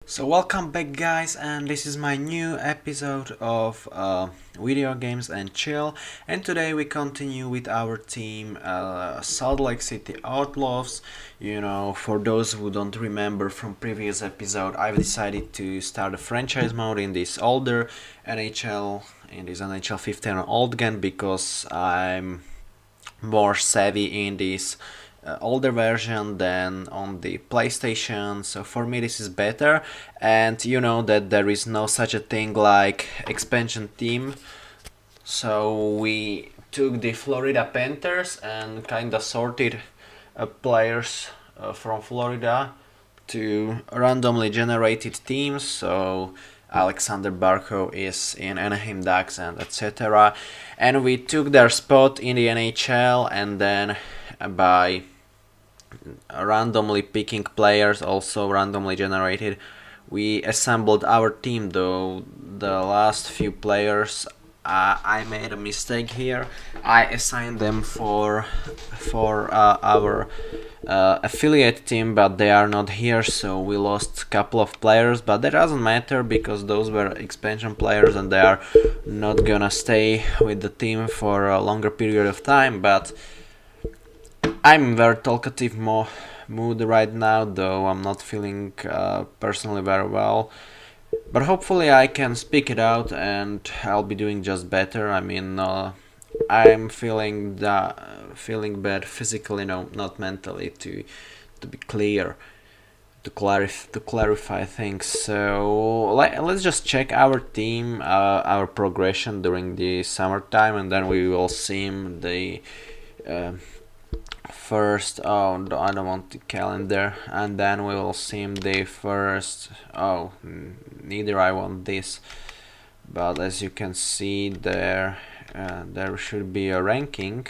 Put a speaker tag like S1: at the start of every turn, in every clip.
S1: So welcome back guys, and this is my new episode of Video Games and Chill, and today we continue with our team Salt Lake City Outlaws. For those who don't remember from previous episode, I've decided to start a franchise mode in this older NHL, in this NHL 15 old game, because I'm more savvy in this older version than on the PlayStation, so for me this is better. And you know that there is no such a thing like expansion team, so we took the Florida Panthers and kinda sorted players from Florida to randomly generated teams. So Alexander Barkov is in Anaheim Ducks and etc. And we took their spot in the NHL, and then by randomly picking players, also randomly generated, we assembled our team. Though the last few players, I made a mistake here. I assigned them for our affiliate team, but they are not here, so we lost a couple of players. But that doesn't matter because those were expansion players and they are not gonna stay with the team for a longer period of time. But I'm very talkative mood right now, though I'm not feeling personally very well. But hopefully I can speak it out and I'll be doing just better. I mean, I'm feeling bad physically, no, not mentally. To be clear, to clarify things. So let's just check our team, our progression during the summertime, and then we will see the. First, oh, I don't want the calendar, and then we will see the first. Oh, neither I want this, but as you can see there, there should be a ranking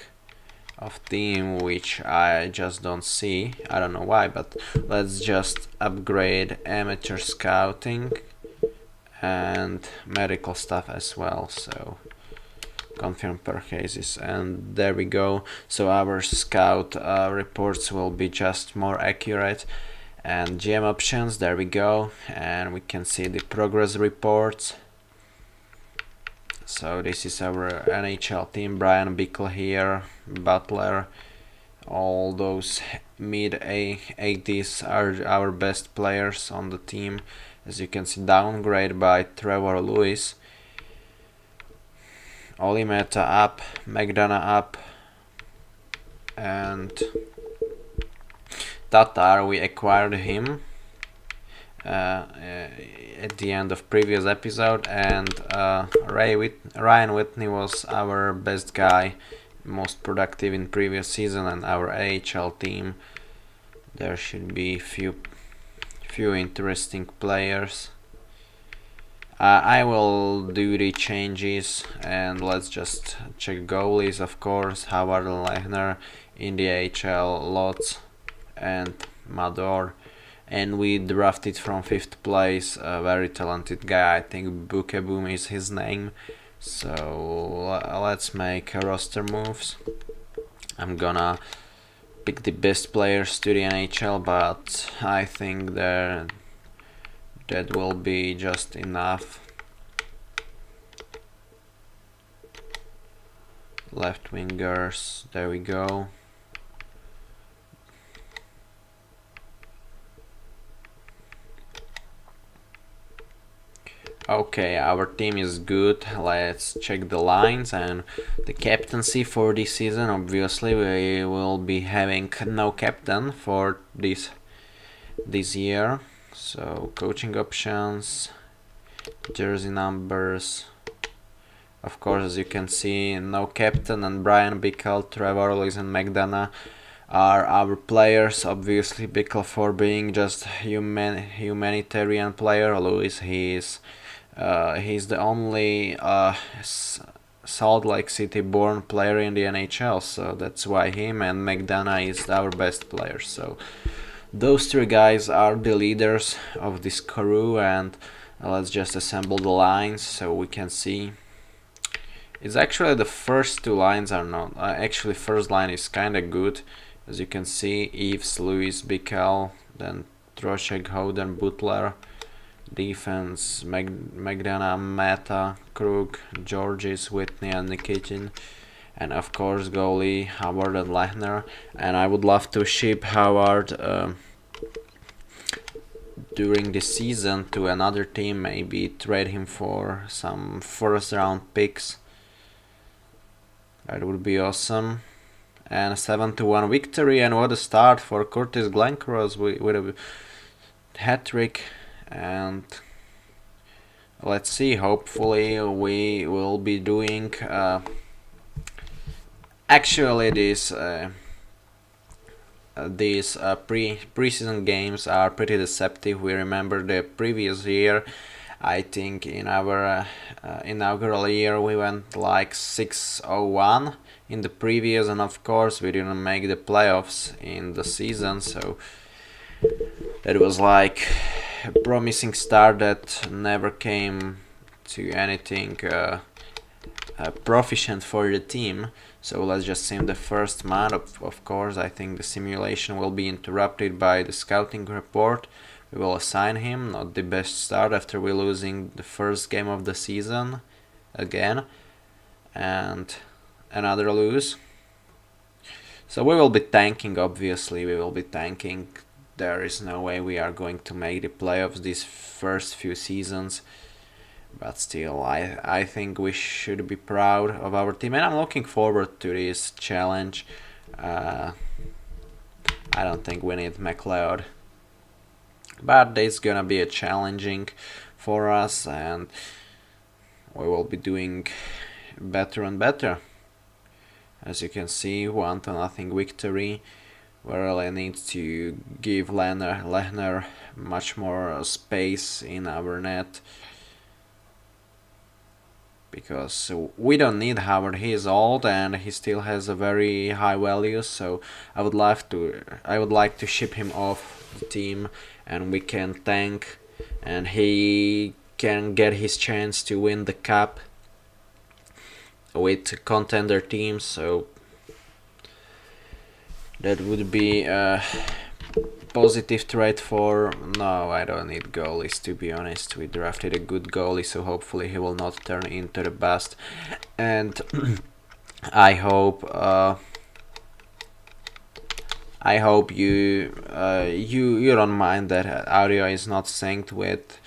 S1: of team which I just don't see. I don't know why, but let's just upgrade amateur scouting and medical stuff as well. So confirm per cases, and there we go. So our scout reports will be just more accurate. And GM options, there we go, and we can see the progress reports. So this is our NHL team. Brian Bickle here, Butler, all those mid 80s are our best players on the team. As you can see, downgrade by Trevor Lewis. Olimeta up, McDonough up, and Tatar, we acquired him at the end of previous episode, and Ryan Whitney was our best guy, most productive in previous season, and our AHL team. There should be few interesting players. I will do the changes, and let's just check goalies, of course. Howard Lehner in the AHL, Lotz and Mador. And we drafted from 5th place a very talented guy. I think Bukeboom is his name. So let's make roster moves. I'm gonna pick the best players to the NHL, but I think that will be just enough. Left wingers, there we go. Okay, our team is good. Let's check the lines and the captaincy for this season. Obviously, we will be having no captain for this year. So coaching options, jersey numbers. Of course, as you can see, no captain, and Brian Bickle, Trevor Lewis, and McDonough are our players. Obviously, Bickle for being just humanitarian player. Lewis, he's the only Salt Lake City born player in the NHL, so that's why him, and McDonough is our best player. So those three guys are the leaders of this crew, and let's just assemble the lines so we can see. It's actually the first two lines are not. Actually, first line is kind of good, as you can see. Eves, Lewis, Bickle, then Trocheck, Howden, Butler, Defense, McDonough, Mata, Krug, Georges, Whitney and Nikitin. And of course goalie Howard and Lehner. And I would love to ship Howard during the season to another team, maybe trade him for some first round picks. That would be awesome. And a 7-1 victory, and what a start for Curtis Glencross with a hat-trick. And let's see, hopefully we will be doing actually these pre-season games are pretty deceptive. We remember the previous year, I think in our inaugural year we went like 6-1 in the previous, and of course we didn't make the playoffs in the season, so that was like a promising start that never came to anything proficient for the team. So let's just sim the first man. Of course, I think the simulation will be interrupted by the scouting report. We will assign him, not the best start after we losing the first game of the season again, and another lose. So we will be tanking, obviously, we will be tanking. There is no way we are going to make the playoffs these first few seasons. But still, I think we should be proud of our team, and I'm looking forward to this challenge. I don't think we need McLeod, but it's gonna be a challenging for us, and we will be doing better and better. As you can see, 1-0 victory. We really need to give Lehner much more space in our net, because we don't need Howard. He is old and he still has a very high value, so I would like to ship him off the team, and we can tank, and he can get his chance to win the cup with contender teams. So that would be a positive trade for... No, I don't need goalies, to be honest. We drafted a good goalie, so hopefully he will not turn into the bust. And I hope you don't mind that audio is not synced with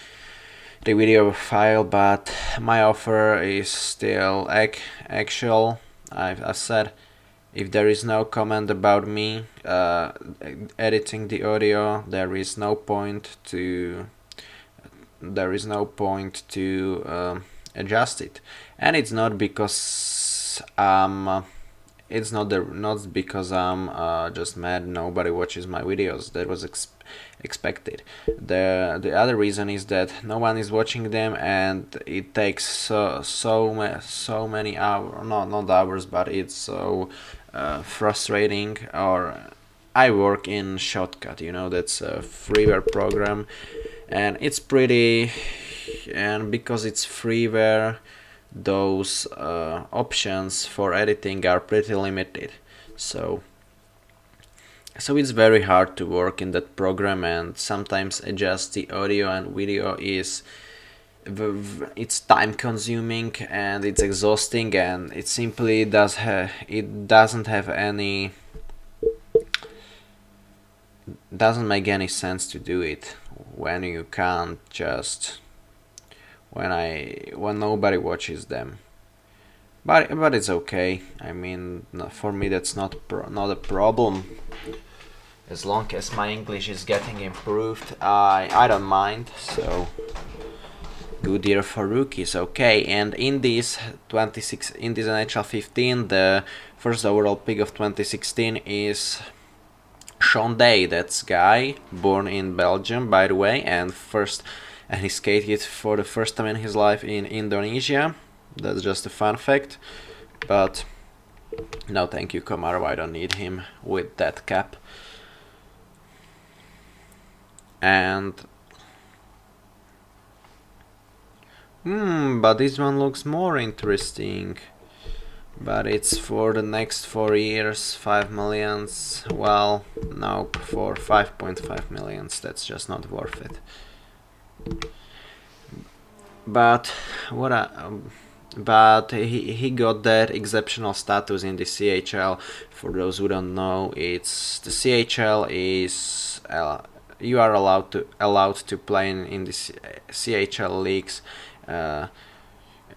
S1: the video file, but my offer is still actual. I've said, if there is no comment about me editing the audio, there is no point to adjust it. And it's not because I'm just mad nobody watches my videos. That was expected. The other reason is that no one is watching them, and it takes so many hours, not hours, but it's so frustrating. Or I work in Shotcut, that's a freeware program, and it's pretty, and because it's freeware, those options for editing are pretty limited. So it's very hard to work in that program, and sometimes adjust the audio and video it's time consuming and it's exhausting, and it simply doesn't make any sense to do it when you can't just when nobody watches them. But it's okay. I mean, for me that's not a problem. As long as my English is getting improved, I don't mind. So good year for rookies. Okay, and in this NHL 15, the first overall pick of 2016 is Sean Day. That's guy born in Belgium, by the way, and he skated for the first time in his life in Indonesia. That's just a fun fact. But no, thank you, Komarov. I don't need him with that cap. And but this one looks more interesting. But it's for the next 4 years, 5 millions. Well, nope, for 5.5 millions. That's just not worth it. but what I, but he got that exceptional status in the CHL. For those who don't know, it's the CHL is you are allowed to play in the CHL leagues uh,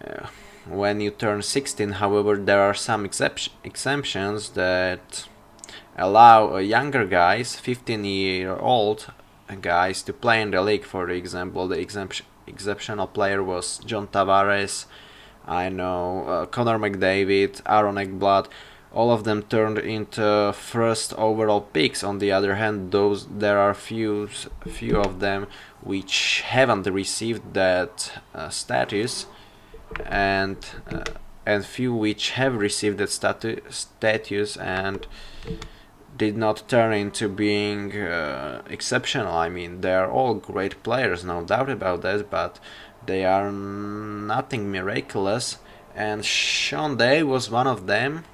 S1: uh, when you turn 16. However, there are some exemptions that allow younger guys, 15-year-old guys, to play in the league. For example, the exceptional player was John Tavares. I know Connor McDavid, Aaron Ekblad. All of them turned into first overall picks. On the other hand, there are few of them which haven't received that status, and few which have received that status and did not turn into being exceptional. I mean, they are all great players, no doubt about that, but they are nothing miraculous. And Sean Day was one of them.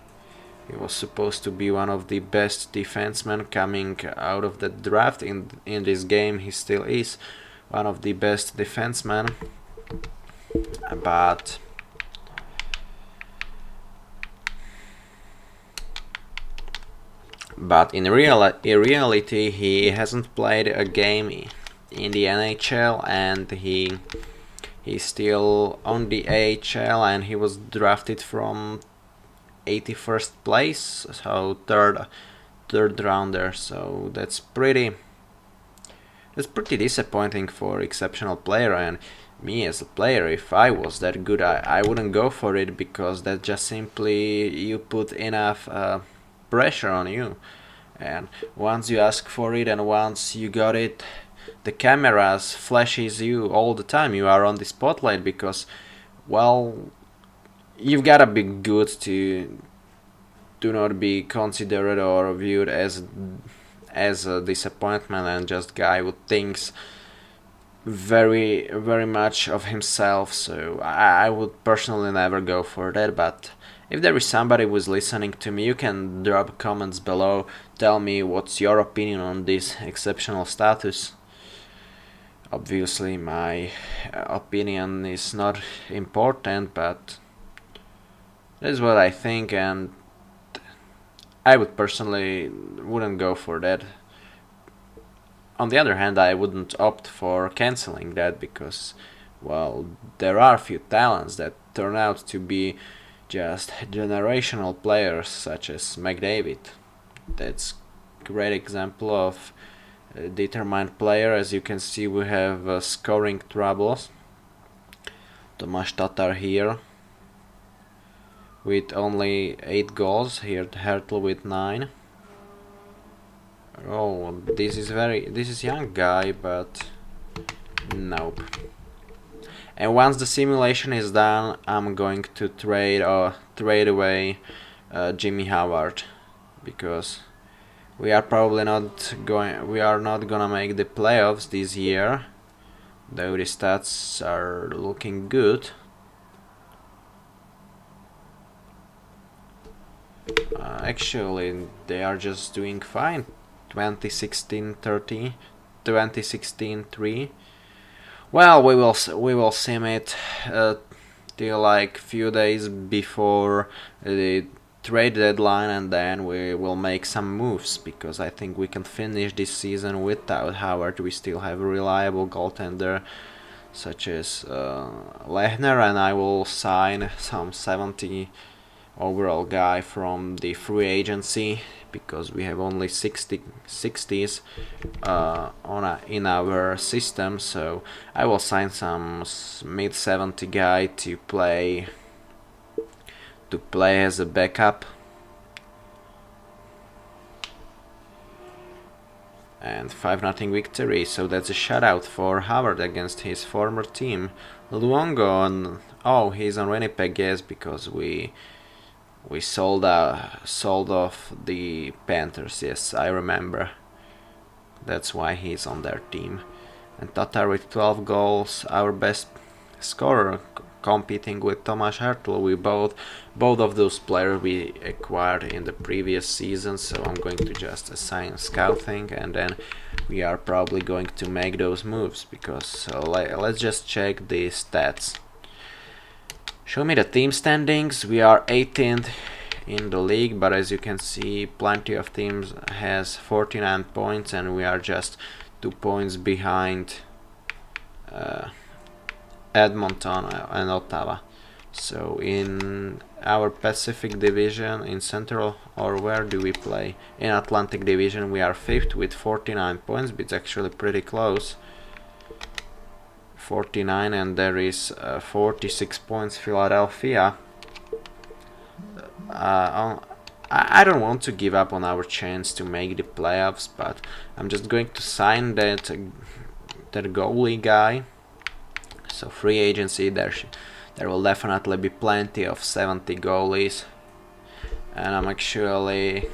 S1: He was supposed to be one of the best defensemen coming out of the draft. In this game, he still is one of the best defensemen. But in reality, he hasn't played a game in the NHL, and he's still on the AHL, and he was drafted from 81st place, so third rounder. So that's pretty disappointing for exceptional player. And me as a player, if I was that good, I wouldn't go for it, because that just simply you put enough pressure on you. And once you ask for it and once you got it, the cameras flashes you all the time. You are on the spotlight because, well, you've gotta be good to not be considered or viewed as a disappointment and just guy who thinks very much of himself. So I would personally never go for that. But if there is somebody who's listening to me, you can drop comments below. Tell me what's your opinion on this exceptional status. Obviously, my opinion is not important, but that's what I think, and I would personally wouldn't go for that. On the other hand, I wouldn't opt for canceling that because, well, there are few talents that turn out to be just generational players, such as McDavid. That's a great example of a determined player. As you can see, we have scoring troubles. Tomáš Tatar here with only 8 goals. Here Hertl with 9. Oh, this is young guy, but nope. And once the simulation is done, I'm going to trade away Jimmy Howard, because we are not gonna make the playoffs this year, though the stats are looking good. Actually, they are just doing fine. 2016-30, 2016-3. Well, we will sim it till like few days before the trade deadline, and then we will make some moves, because I think we can finish this season without Howard. We still have a reliable goaltender such as Lehner, and I will sign some 70 overall guy from the free agency, because we have only 60s in our system. So I will sign some mid 70 guy to play as a backup. And 5-0 victory, so that's a shutout for Howard against his former team. Luongo, he's on Winnipeg, yes, because we sold off the Panthers. Yes, I remember. That's why he's on their team. And Tatar with 12 goals, our best scorer, competing with Tomáš Hertl. Both of those players we acquired in the previous season, so I'm going to just assign scouting, and then we are probably going to make those moves, because let's just check the stats. Show me the team standings. We are 18th in the league, but as you can see, plenty of teams has 49 points, and we are just 2 points behind Edmonton and Ottawa. So in our Pacific Division, in Central, or where do we play? In Atlantic Division, we are 5th with 49 points, but it's actually pretty close. 49, and there is 46 points Philadelphia. I don't want to give up on our chance to make the playoffs, but I'm just going to sign that goalie guy. So free agency, there will definitely be plenty of 70 goalies, and I'm actually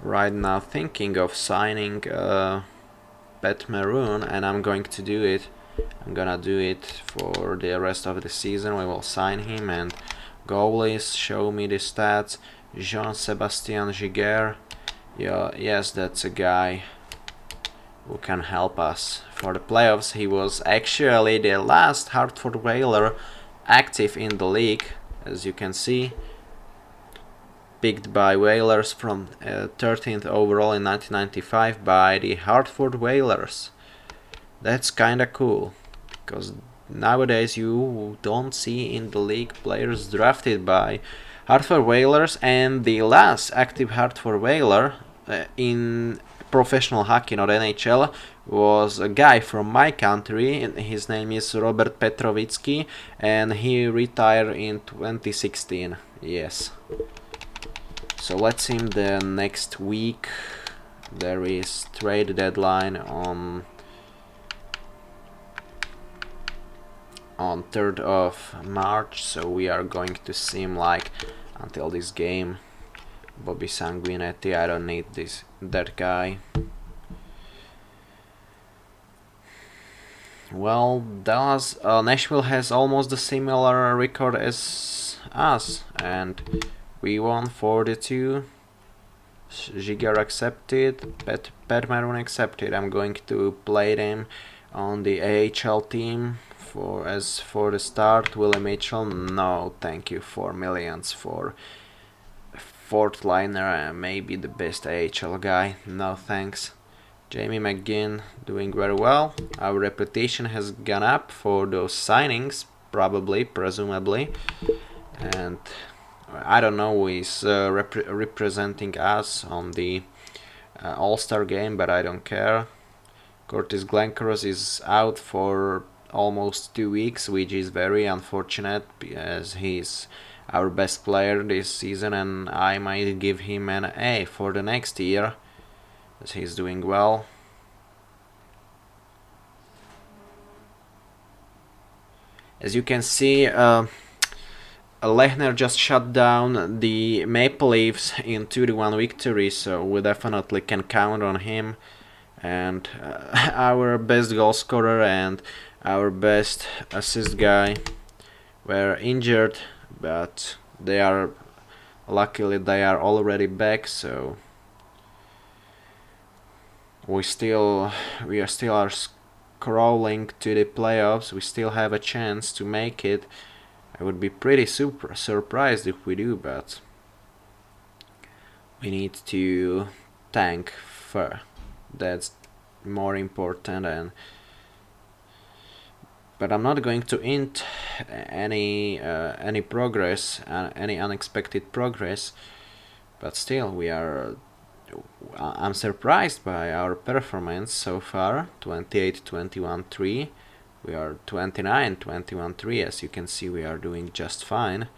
S1: right now thinking of signing Pat Maroon, and I'm going to do it. I'm gonna do it for the rest of the season. We will sign him. And goalies, show me the stats. Jean-Sébastien Giguère. Yeah, yes, that's a guy who can help us for the playoffs. He was actually the last Hartford Whaler active in the league, as you can see. Picked by Whalers from 13th overall in 1995 by the Hartford Whalers. That's kinda cool, because nowadays you don't see in the league players drafted by Hartford Whalers, and the last active Hartford Whaler in professional hockey, not NHL, was a guy from my country. His name is Robert Petrovitsky, and he retired in 2016. Yes. So let's see him the next week. There is trade deadline on 3rd of March, so we are going to see him like until this game. Bobby Sanguinetti, I don't need that guy. Well, Nashville has almost a similar record as us, and we won 4-2. Giguère accepted, Pat Maroon accepted. I'm going to play them on the AHL team. For the start, Willie Mitchell, no thank you, 4 millions for fourth liner and maybe the best AHL guy, no thanks. Jamie McGinn doing very well. Our reputation has gone up for those signings, presumably, and I don't know who is representing us on the All-Star game, but I don't care. Curtis Glencoros is out for almost 2 weeks, which is very unfortunate, as he's our best player this season, and I might give him an A for the next year, as he's doing well. As you can see, Lehner just shut down the Maple Leafs in 2-1 victory, so we definitely can count on him. And our best goal scorer and our best assist guy were injured, but luckily they are already back, so we are still crawling to the playoffs. We still have a chance to make it. I would be pretty surprised if we do, but we need to tank first. That's more important, but I'm not going to int any progress, any unexpected progress. But still, I'm surprised by our performance so far. 28-21-3. We are 29-21-3. As you can see, we are doing just fine.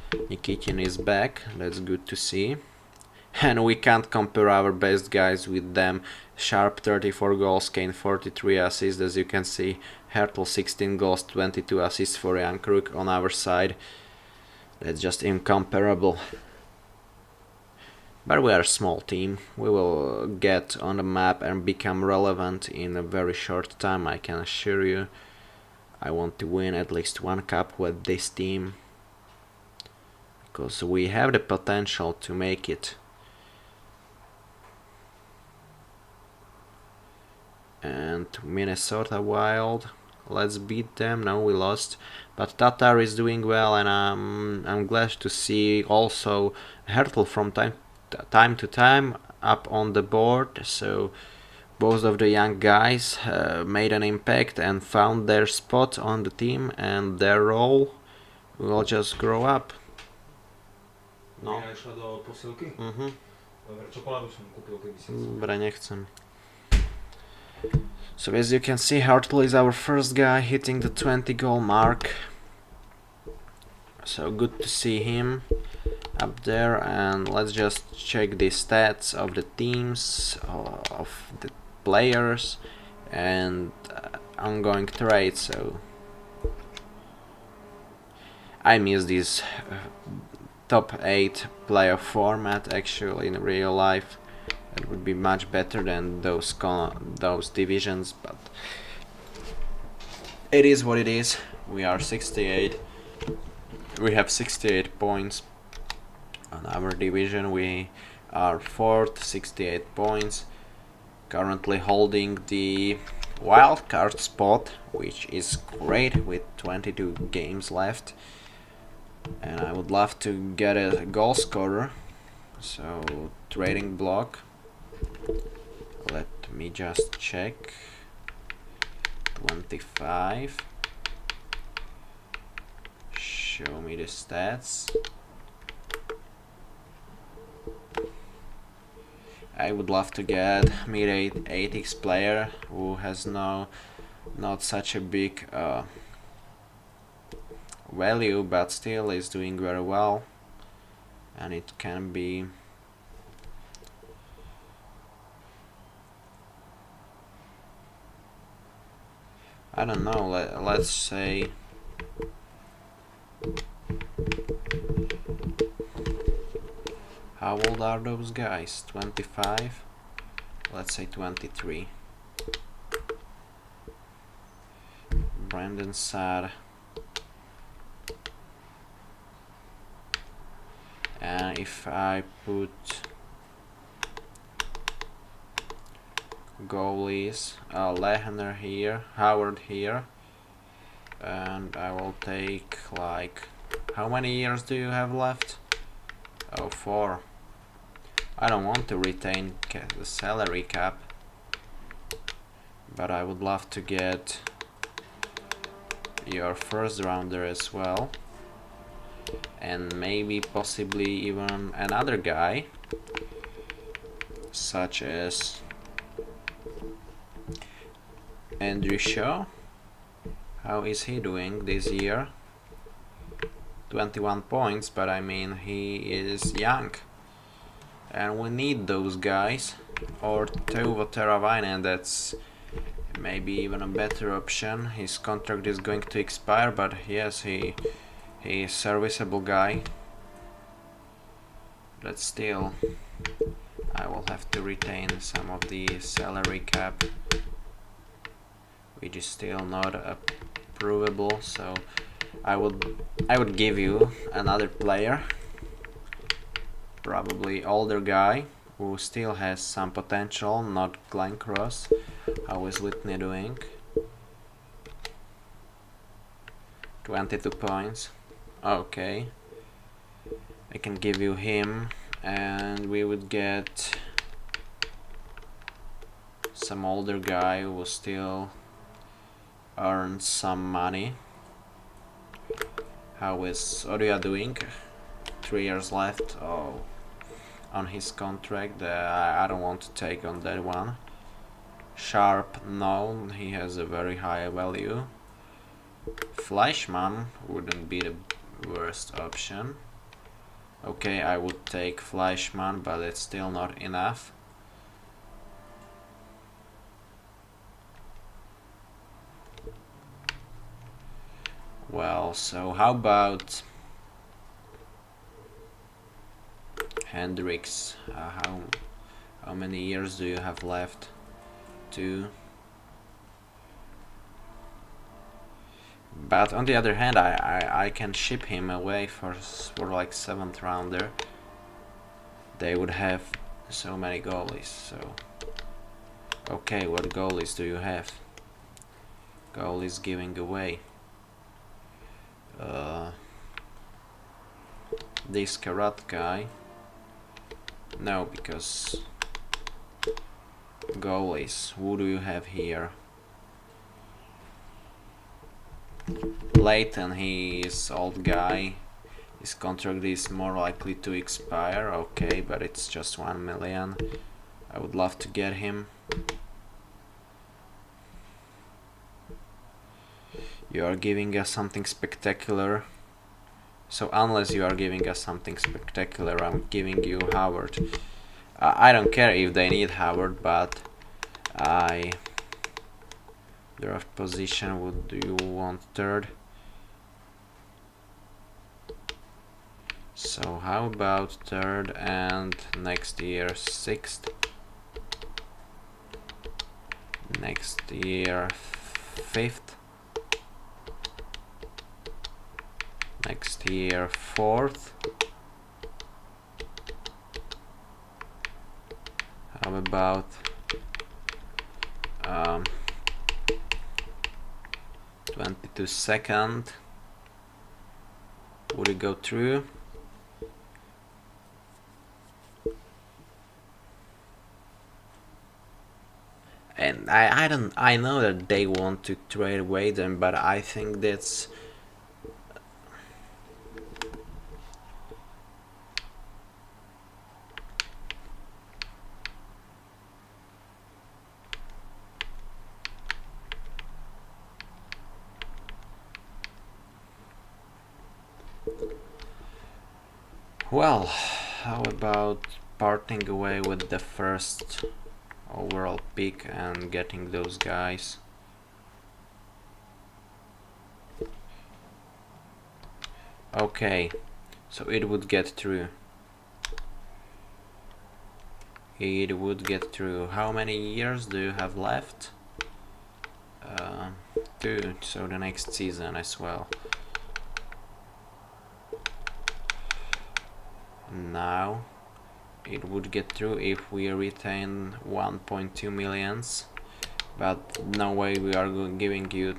S1: Nikitin is back. That's good to see. And we can't compare our best guys with them. Sharp 34 goals, Kane 43 assists. As you can see, Hertl 16 goals, 22 assists for Jankruk on our side. That's just incomparable. But we are a small team. We will get on the map and become relevant in a very short time, I can assure you. I want to win at least one cup with this team, because we have the potential to make it. And Minnesota Wild, let's beat them. No, we lost, but Tatar is doing well, and I'm glad to see also Hertel from time to time up on the board. So both of the young guys made an impact and found their spot on the team, and their role will just grow up.
S2: No. Išla do posilky? Dobre, čokoládu som kúpil, keby si chcel.
S1: Dobre, nechcem. So as you can see, Hartle is our first guy hitting the 20 goal mark. So good to see him up there, and let's just check the stats of the teams, of the players, and ongoing trade. So I miss this top 8 player format actually in real life. It would be much better than those divisions, but it is what it is. We are 68. We have 68 points on our division. We are 4th, 68 points. Currently holding the wild card spot, which is great with 22 games left. And I would love to get a goal scorer. So trading block. Let me just check. 25. Show me the stats. I would love to get mid 8x player who has not such a big value, but still is doing very well, and it can be I don't know, let's say how old are those guys? 25? Let's say 23. Brandon Saad. And if I put goalies, Lehner here, Howard here, and I will take, like, how many years do you have left? Oh, 4. I don't want to retain the salary cap, but I would love to get your first rounder as well, and maybe possibly even another guy, such as Andrew Shaw. How is he doing this year? 21 points, but I mean, he is young, and we need those guys. Or Teuvo Teravainen, that's maybe even a better option. His contract is going to expire, but yes, he is serviceable guy. But still, I will have to retain some of the salary cap, which is still not approvable. So I would give you another player, probably older guy who still has some potential, not Glenn Cross. How is Whitney doing? 22 points. Okay, I can give you him, and we would get some older guy who will still earn some money. How is Oria doing? 3 years left. Oh, on his contract. I don't want to take on that one. Sharp, no, he has a very high value. Fleischmann wouldn't be the worst option. Okay, I would take Fleischmann, but it's still not enough. Well, so how about Hendricks? How many years do you have left? 2. But on the other hand, I can ship him away for like 7th rounder. They would have so many goalies. So okay, what goalies do you have? Goalies giving away. This Karat guy. No, because goalies. Who do you have here? Leighton, he is old guy. His contract is more likely to expire. Okay, but it's just 1 million. I would love to get him. You are giving us something spectacular. So unless you are giving us something spectacular, I'm giving you Howard. I don't care if they need Howard, but draft position, what do you want? 3rd? So how about 3rd and next year 6th? Next year 5th? Next year 4th? How about 22nd? Would it go through? And I know that they want to trade away them, but I think that's well, how about parting away with the 1st overall pick and getting those guys? Okay, so it would get through. It would get through. How many years do you have left? 2, so the next season as well. Now it would get through if we retain 1.2 millions, but no way we are giving you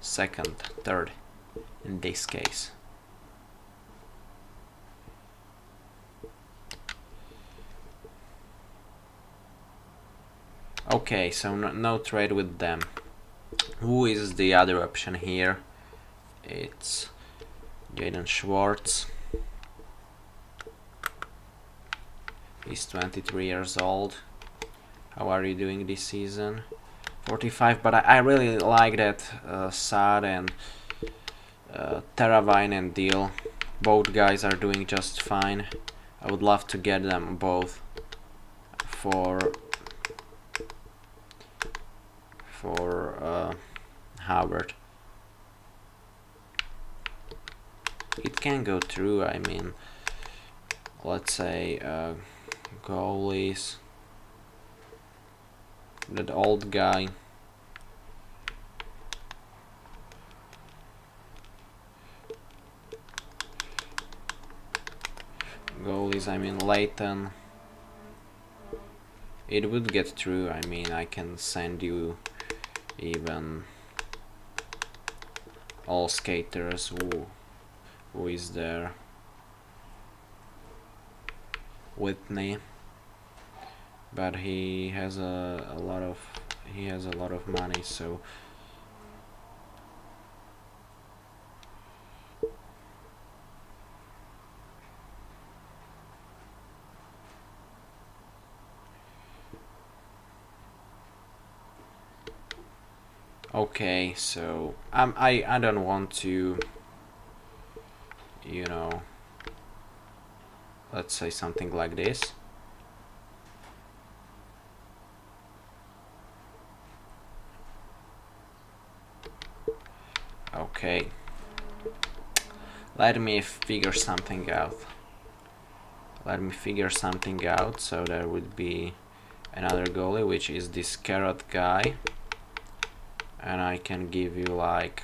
S1: 2nd, 3rd in this case. Okay, so no trade with them. Who is the other option here? It's Jaden Schwartz. He's 23 years old. How are you doing this season? 45, but I really like that Saad and Teravainen deal. Both guys are doing just fine. I would love to get them both for Howard. It can go through. I mean, let's say goalies. That old guy. Goalies, I mean Leighton. It would get through. I mean, I can send you even all skaters. Who is there? Whitney, but he has a lot of money, so okay, so I don't want to, you know, let's say something like this. Okay, let me figure something out. So there would be another goalie, which is this Carrot guy, and I can give you like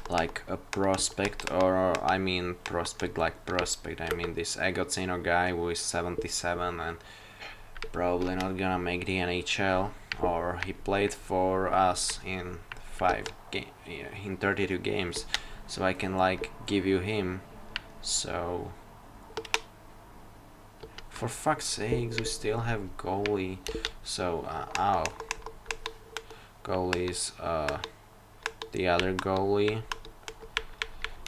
S1: like a prospect, or I mean prospect like prospect. I mean this Agostino guy who is 77 and probably not gonna make the NHL, or he played for us in in 32 games, so I can like give you him. So for fuck's sakes, we still have goalie. So goalies, the other goalie,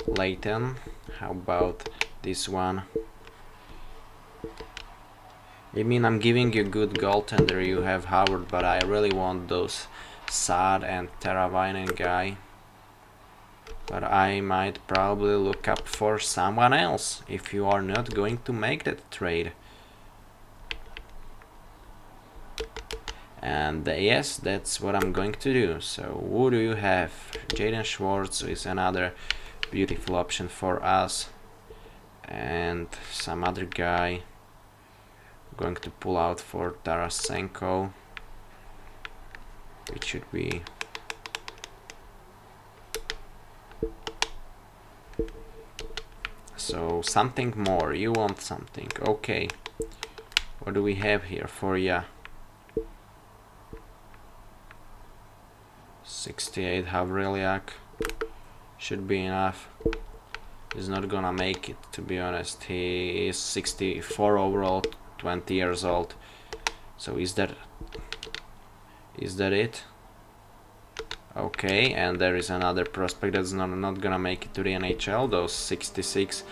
S1: Leighton. How about this one? I mean, I'm giving you good goaltender, you have Howard, but I really want those Saad and Teravainen guy. But I might probably look up for someone else if you are not going to make that trade. And yes, that's what I'm going to do. So who do you have? Jaden Schwartz is another beautiful option for us. And some other guy. Going to pull out for Tarasenko, which should be so something more. You want something, okay? What do we have here for ya? 68 Havriliak should be enough. He's not gonna make it, to be honest. He is 64 overall, 20 years old. So is that it? Okay, and there is another prospect that's not gonna make it to the NHL. Those 66,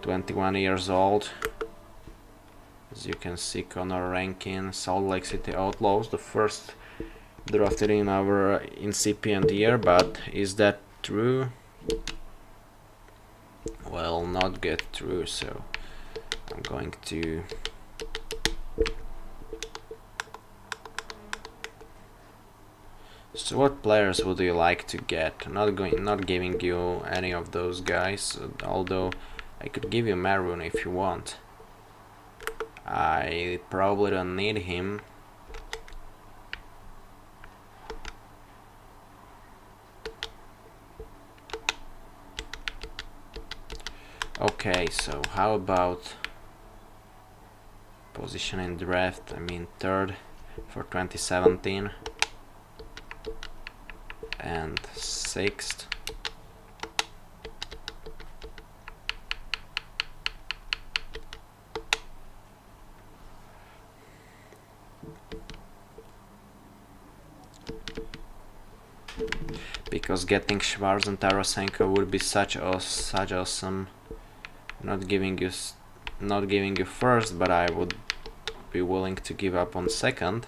S1: 21 years old. As you can see, Connor Rankin, Salt Lake City Outlaws, the first drafted in our incipient year. But is that true? Well, not get true, so I'm going to so what players would you like to get? Not giving you any of those guys, although I could give you Maroon if you want. I probably don't need him. Okay, so how about position in draft? I mean third for 2017 and sixth. Because getting Schwarz and Tarasenko would be such awesome. Not giving you first, but I would be willing to give up on second.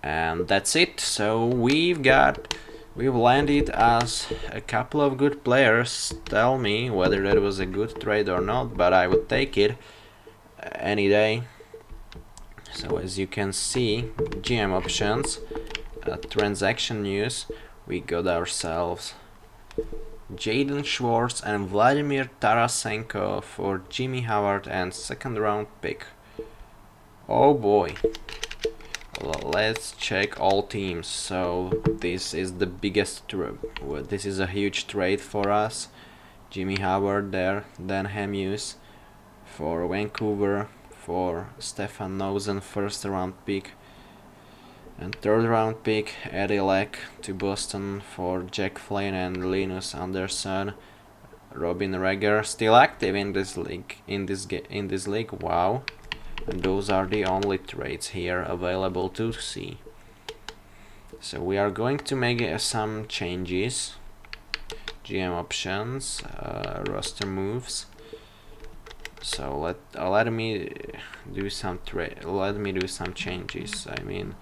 S1: And that's it. So we've landed as a couple of good players. Tell me whether that was a good trade or not, but I would take it any day. So as you can see, GM options, transaction news, we got ourselves Jaden Schwartz and Vladimir Tarasenko for Jimmy Howard and second round pick. Oh boy. Let's check all teams. So this is the biggest this is a huge trade for us. Jimmy Howard there, Dan Hamius for Vancouver, for Stefan Nosen first round pick, and third round pick Eddie Leck to Boston for Jack Flynn and Linus Anderson. Robin Reger still active in this league. In this league, wow. And those are the only trades here available to see. So we are going to make some changes. GM options, roster moves. So let me do some changes. I mean,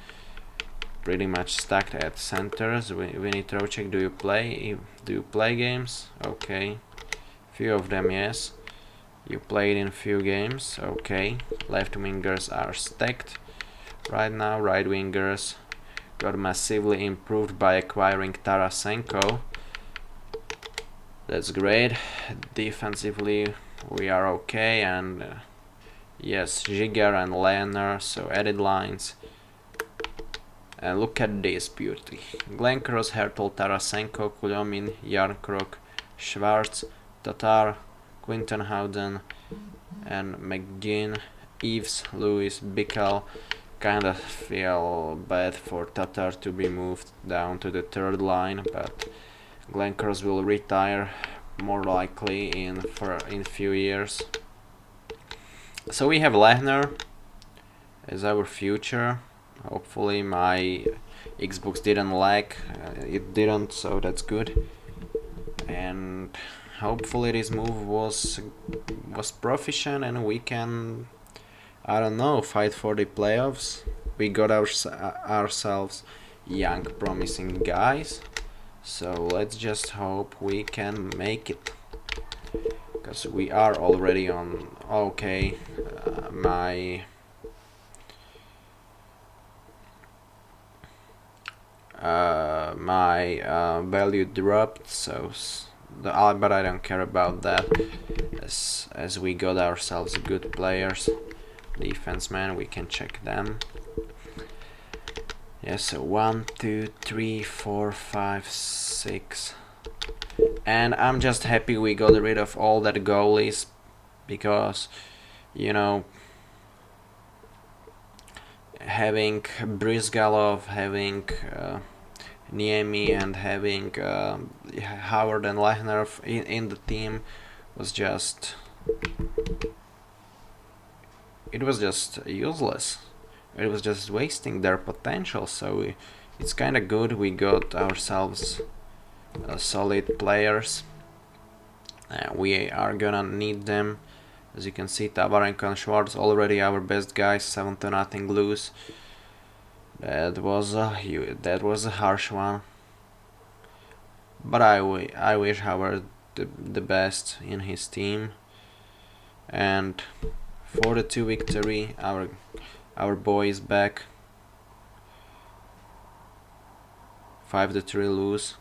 S1: pretty much stacked at centers. Vinny Trocek, do you play games? Okay, few of them, yes. You played in few games, okay. Left wingers are stacked right now. Right wingers got massively improved by acquiring Tarasenko. That's great. Defensively we are okay, and yes, Ziger and Lehner, so added lines. And look at this beauty. Glencross, Hertel, Tarasenko, Kulyomin, Jarnkrok, Schwartz, Tatar, Quinton Howden, and McGinn, Eves, Lewis, Bickel. Kinda feel bad for Tatar to be moved down to the third line, but Glencross will retire more likely in few years. So we have Lehner as our future. Hopefully my Xbox didn't lag, it didn't, so that's good. And hopefully this move was proficient and we can, I don't know, fight for the playoffs. We got ourselves young promising guys, so let's just hope we can make it, because we are already on okay. My value dropped, so but I don't care about that, as we got ourselves good players. Defensemen, we can check them. Yes, so 1, 2, 3, 4, 5, 6. And I'm just happy we got rid of all that goalies, because, you know, having Brizgalov, having Niemi, and having Howard and Lehner in the team was just, it was just useless. It was just wasting their potential. So it's kind of good we got ourselves solid players. We are gonna need them. As you can see, Tavarenko and Schwartz already our best guys. 7-0 lose. That was a harsh one. But I wish Howard the best in his team. And for the 2 victory, our boy is back. 5-3 lose.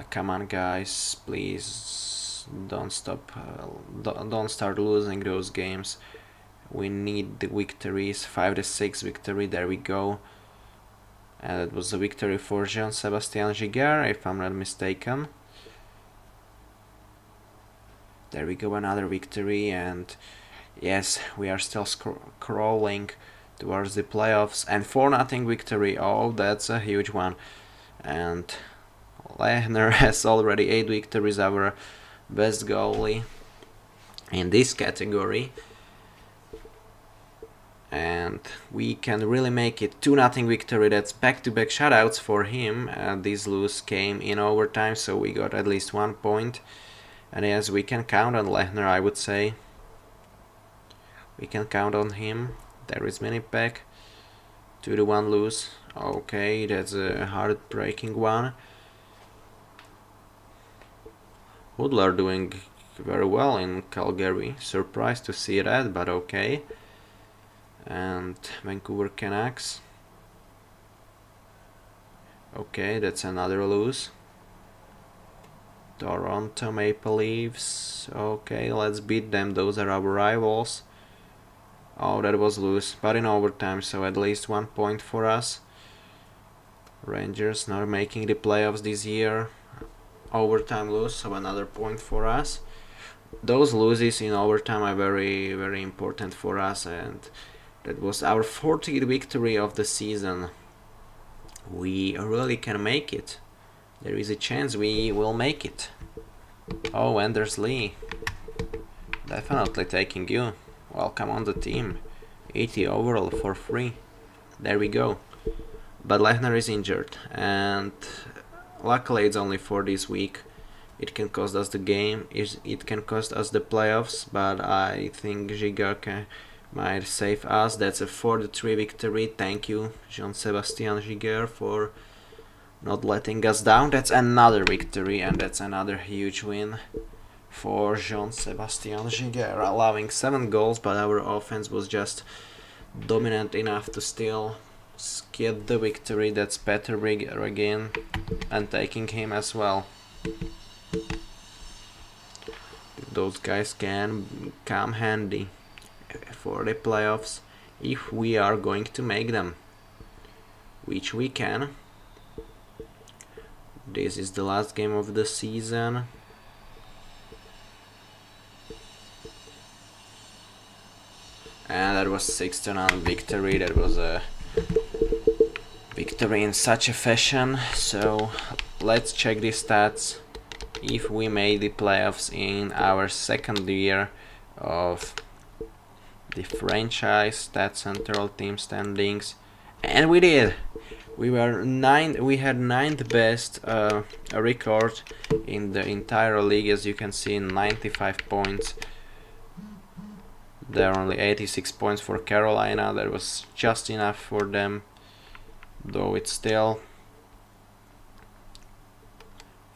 S1: Come on, guys, please don't stop. Don't start losing those games. We need the victories. 5-6 victory. There we go. And it was a victory for Jean-Sébastien Giguère, if I'm not mistaken. There we go, another victory, and yes, we are still crawling towards the playoffs. And 4-0 victory. Oh, that's a huge one. And Lehner has already 8 victories, our best goalie in this category. And we can really make it. 2-0 victory. That's back-to-back shutouts for him. This lose came in overtime, so we got at least 1 point. And yes, we can count on Lehner, I would say. We can count on him. There is Winnipeg. 2-1 lose. Okay, that's a heartbreaking one. Hoodler doing very well in Calgary. Surprised to see that, but okay. And Vancouver Canucks. Okay, that's another lose. Toronto Maple Leafs. Okay, let's beat them. Those are our rivals. Oh, that was loose, but in overtime, so at least 1 point for us. Rangers not making the playoffs this year. Overtime lose, so another point for us. Those losses in overtime are very, very important for us, and that was our 40th victory of the season. We really can make it. There is a chance we will make it. Oh, Anders Lee. Definitely taking you. Welcome on the team. 80 overall for free. There we go. But Lehner is injured, and luckily it's only for this week. It can cost us the game, it can cost us the playoffs, but I think Giguère might save us. That's a 4-3 victory. Thank you, Jean-Sébastien Giguère, for not letting us down. That's another victory, and that's another huge win for Jean-Sébastien Giguère, allowing 7 goals, but our offense was just dominant enough to still get the victory. That's Petr again, and taking him as well. Those guys can come handy for the playoffs if we are going to make them. which we can. This is the last game of the season. And that was 6-0 victory. That was a victory in such a fashion. So let's check the stats. If we made the playoffs in our second year of the franchise, stats central team standings, and we did. We had ninth best record in the entire league, as you can see, 95 points. There are only 86 points for Carolina. That was just enough for them, though it's still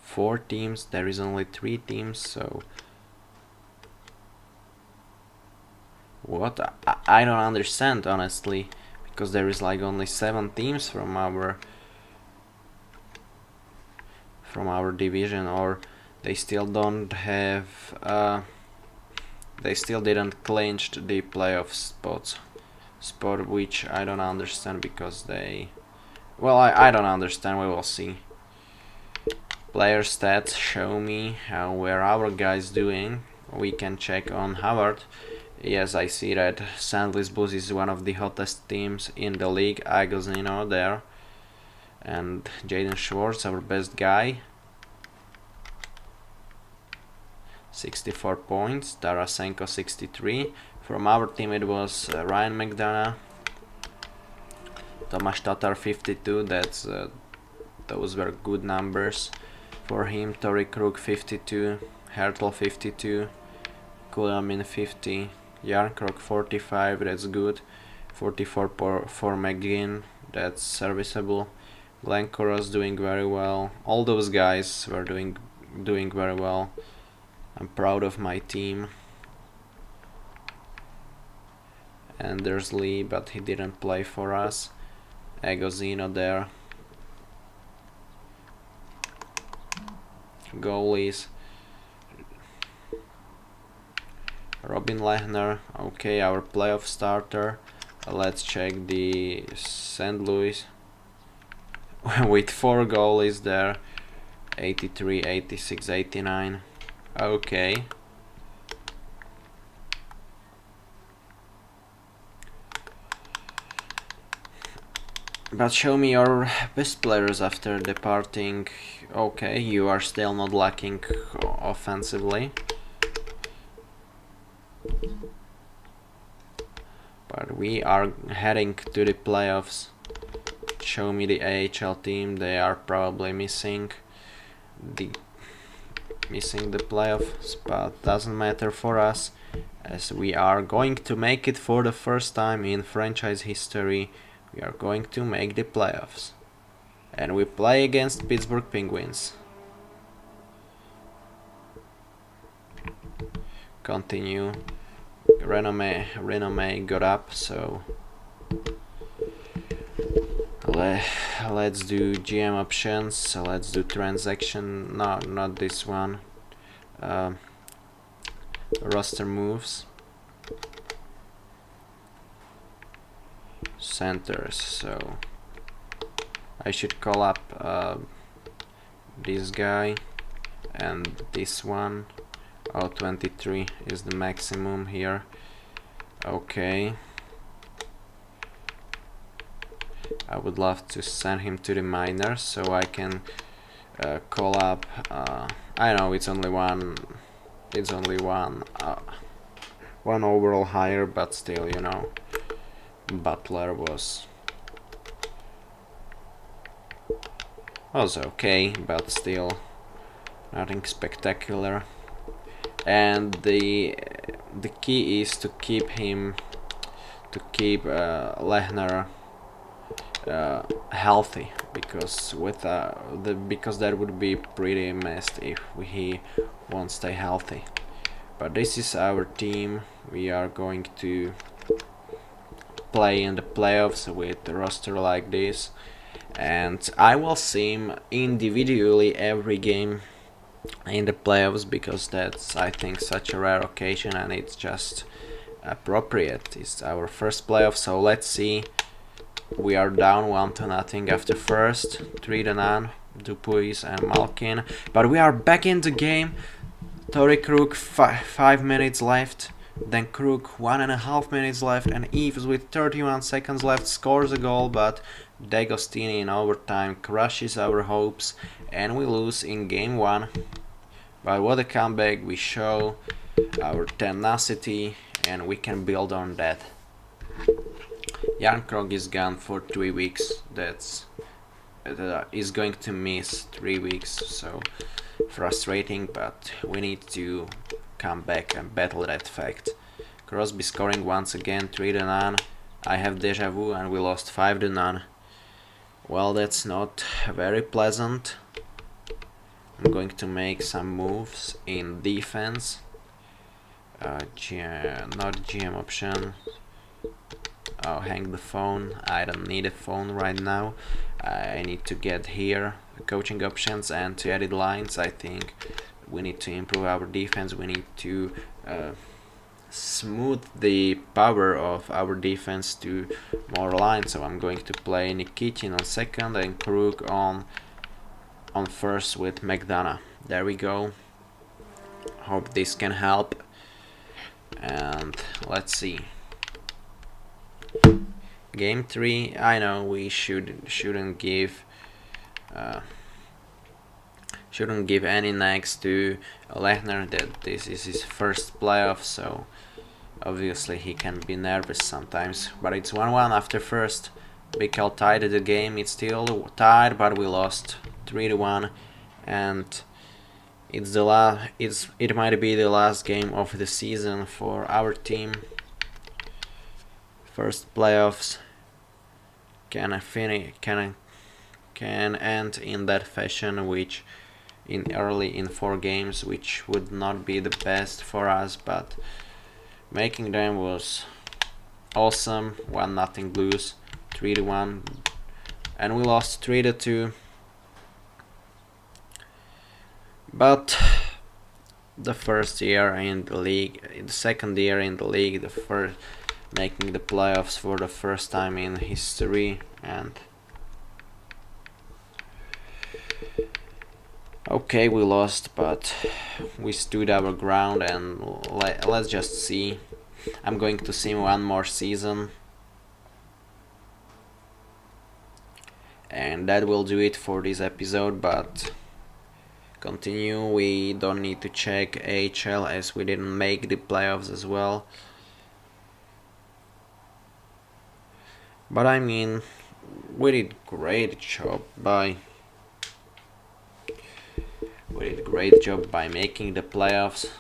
S1: 4 teams. There is only 3 teams, so what? I don't understand, honestly, because there is like only 7 teams from our division, or they still don't have they still didn't clinch the playoff spot, which I don't understand, because I don't understand. We will see. Player stats show me how where our guys doing. We can check on Howard. Yes, I see that St. Louis Blues is one of the hottest teams in the league. Agosino there, and Jaden Schwartz, our best guy, 64 points. Tarasenko 63. From our team it was Ryan McDonough, Tomáš Tatar 52. Those were good numbers for him. Tori Krug 52, Hertel 52, Kulamin 50, Jarnkrok 45. That's good. 44 for McGinn. That's serviceable. Glenn Koros doing very well. All those guys were doing very well. I'm proud of my team. And there's Lee, but he didn't play for us. Agosino there. Goalies. Robin Lehner, okay, our playoff starter. Let's check the St. Louis with 4 goalies there. 83, 86, 89. Okay. But show me your best players after departing. Okay, you are still not lacking offensively. But we are heading to the playoffs. Show me the AHL team. They are probably missing the playoffs, but doesn't matter for us, as we are going to make it for the first time in franchise history. We are going to make the playoffs, and we play against Pittsburgh Penguins. Continue. Renome got up, so let's do GM options. So let's do transaction. No, not this one. Roster moves. Centers. So I should call up this guy and this one. Oh, 23 is the maximum here. Okay. I would love to send him to the minors so I can call up. I know it's only one. It's only one overall higher, but still, you know, Butler was okay, but still nothing spectacular. And the key is to keep Lehner healthy, because because that would be pretty messed if he won't stay healthy. But this is our team. We are going to play in the playoffs with a roster like this, and I will see him individually every game in the playoffs, because that's, I think, such a rare occasion, and it's just appropriate. It's our first playoff, so let's see We are down 1-0 after first, 3-0, Dupuis and Malkin. But we are back in the game. Tori Crook, 5 minutes left. Then Crook, 1.5 minutes left. And Eves, with 31 seconds left, scores a goal. But D'Agostini in overtime crushes our hopes. And we lose in game 1. But what a comeback. We show our tenacity. And we can build on that. Jan Krog is gone for 3 weeks. That's is going to miss 3 weeks, so frustrating, but we need to come back and battle that fact. Crosby scoring once again, 3-0. I have deja vu and we lost 5-0. Well, that's not very pleasant. I'm going to make some moves in defense. Not GM option. Oh, hang the phone. I don't need a phone right now. I need to get here coaching options and to edit lines. I think we need to improve our defense. We need to smooth the power of our defense to more lines. So I'm going to play Nikitin on second and Krug on first with McDonough. There we go. Hope this can help. And let's see. Game 3, I know we shouldn't give any negs to Lechner, that this is his first playoff, so obviously he can be nervous sometimes. But it's 1-1 after first. Bickel tied the game. It's still tied, but we lost 3-1, and it might be the last game of the season for our team. First playoffs can end in that fashion, which in 4 games, which would not be the best for us, but making them was awesome. 1-0 Blues, 3-1, and we lost 3-2. But the first year in the league, the second year in the league, the first making the playoffs for the first time in history, and okay, we lost, but we stood our ground, and let's just see. I'm going to see one more season, and that will do it for this episode. But continue, we don't need to check AHL as we didn't make the playoffs as well. But I mean, we did great job by making the playoffs.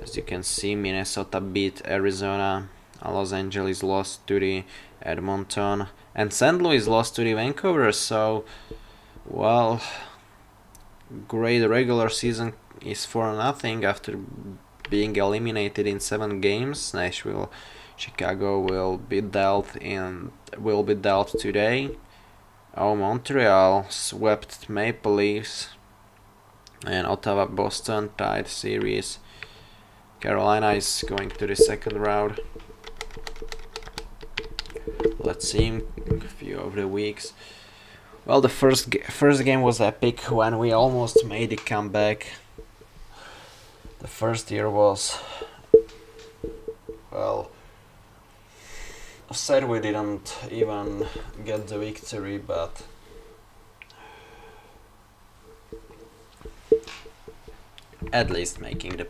S1: As you can see, Minnesota beat Arizona, Los Angeles lost to the Edmonton, and St. Louis lost to the Vancouver. So, well, great regular season is for nothing after being eliminated in 7 games. Chicago will be dealt today. Oh, Montreal swept Maple Leafs, and Ottawa Boston tied series. Carolina is going to the second round. Let's see in a few of the weeks. Well, the first game was epic when we almost made a comeback. The first year was, well, sad we didn't even get the victory, but at least making the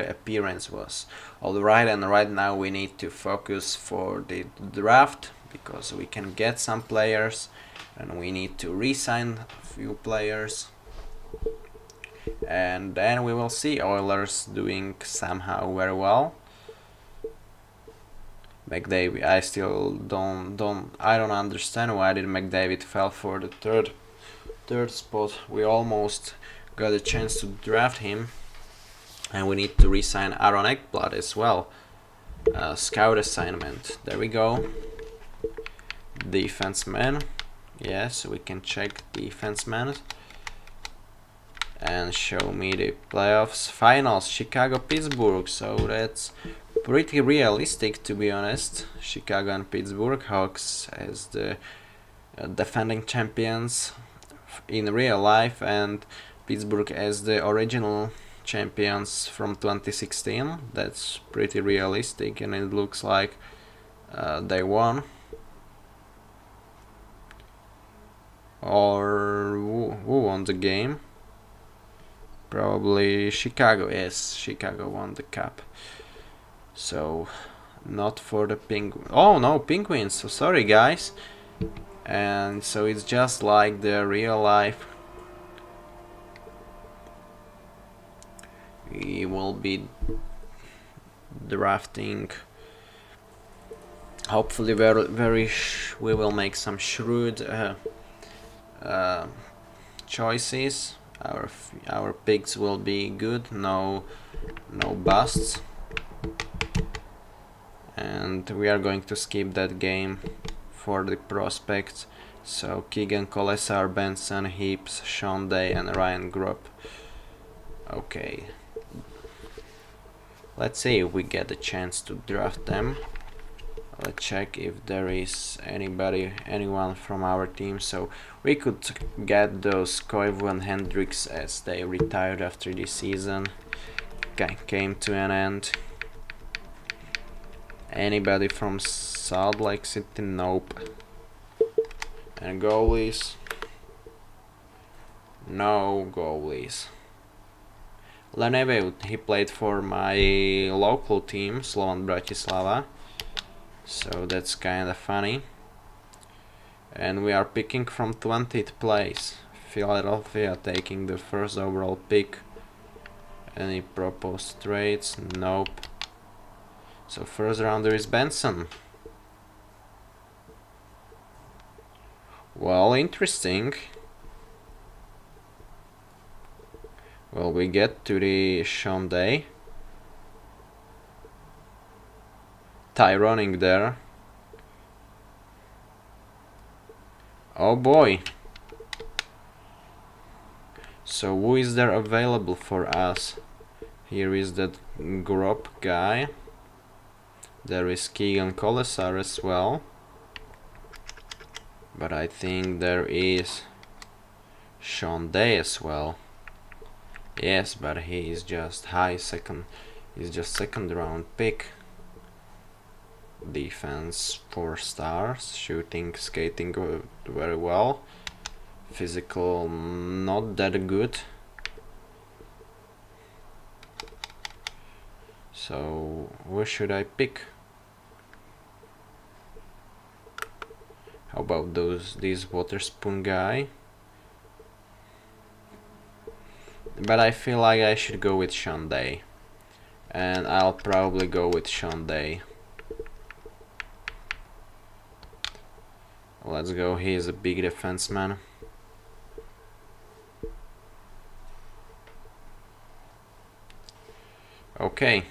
S1: appearance was alright. And right now we need to focus for the draft, because we can get some players and we need to re-sign a few players, and then we will see Oilers doing somehow very well. McDavid, I still don't understand why did McDavid fell for the third spot. We almost got a chance to draft him, and we need to re-sign Aaron Ekblad as well. Scout assignment. There we go. Defenseman. Yes, we can check defenseman and show me the playoffs finals. Chicago Pittsburgh. So that's pretty realistic, to be honest. Chicago and Pittsburgh Hawks as the defending champions in real life, and Pittsburgh as the original champions from 2016. That's pretty realistic, and it looks like they won. Or who won the game? Probably Chicago. Yes, Chicago won the cup. So not for the Penguins. Oh no, Penguins. So sorry, guys. And so it's just like the real life. We will be drafting. Hopefully, we will make some shrewd choices. Our picks will be good. No busts. And we are going to skip that game for the prospects. So Keegan Kolesar, Benson, Heaps, Sean Day, and Ryan Grubb. Okay. Let's see if we get a chance to draft them. Let's check if there is anyone from our team. So we could get those Koivu and Hendricks as they retired after this season came to an end. Anybody from Salt Lake City? Nope. And goalies? No goalies. Leneve, he played for my local team, Slovan Bratislava. So that's kinda funny. And we are picking from 20th place. Philadelphia taking the first overall pick. Any proposed trades? Nope. So first rounder is Benson. Well, interesting. Well, we get to the Sean Day. Tyroning there. Oh boy. So who is there available for us? Here is that Grop guy. There is Keegan Kolesar as well. But I think there is Sean Day as well. Yes, but he is just he's just second round pick. Defense 4 stars, shooting, skating very well. Physical not that good. So where should I pick? How about this Waterspoon guy? But I feel like I should go with Sean Day. And I'll probably go with Sean Day. Let's go, he is a big defenseman. Okay.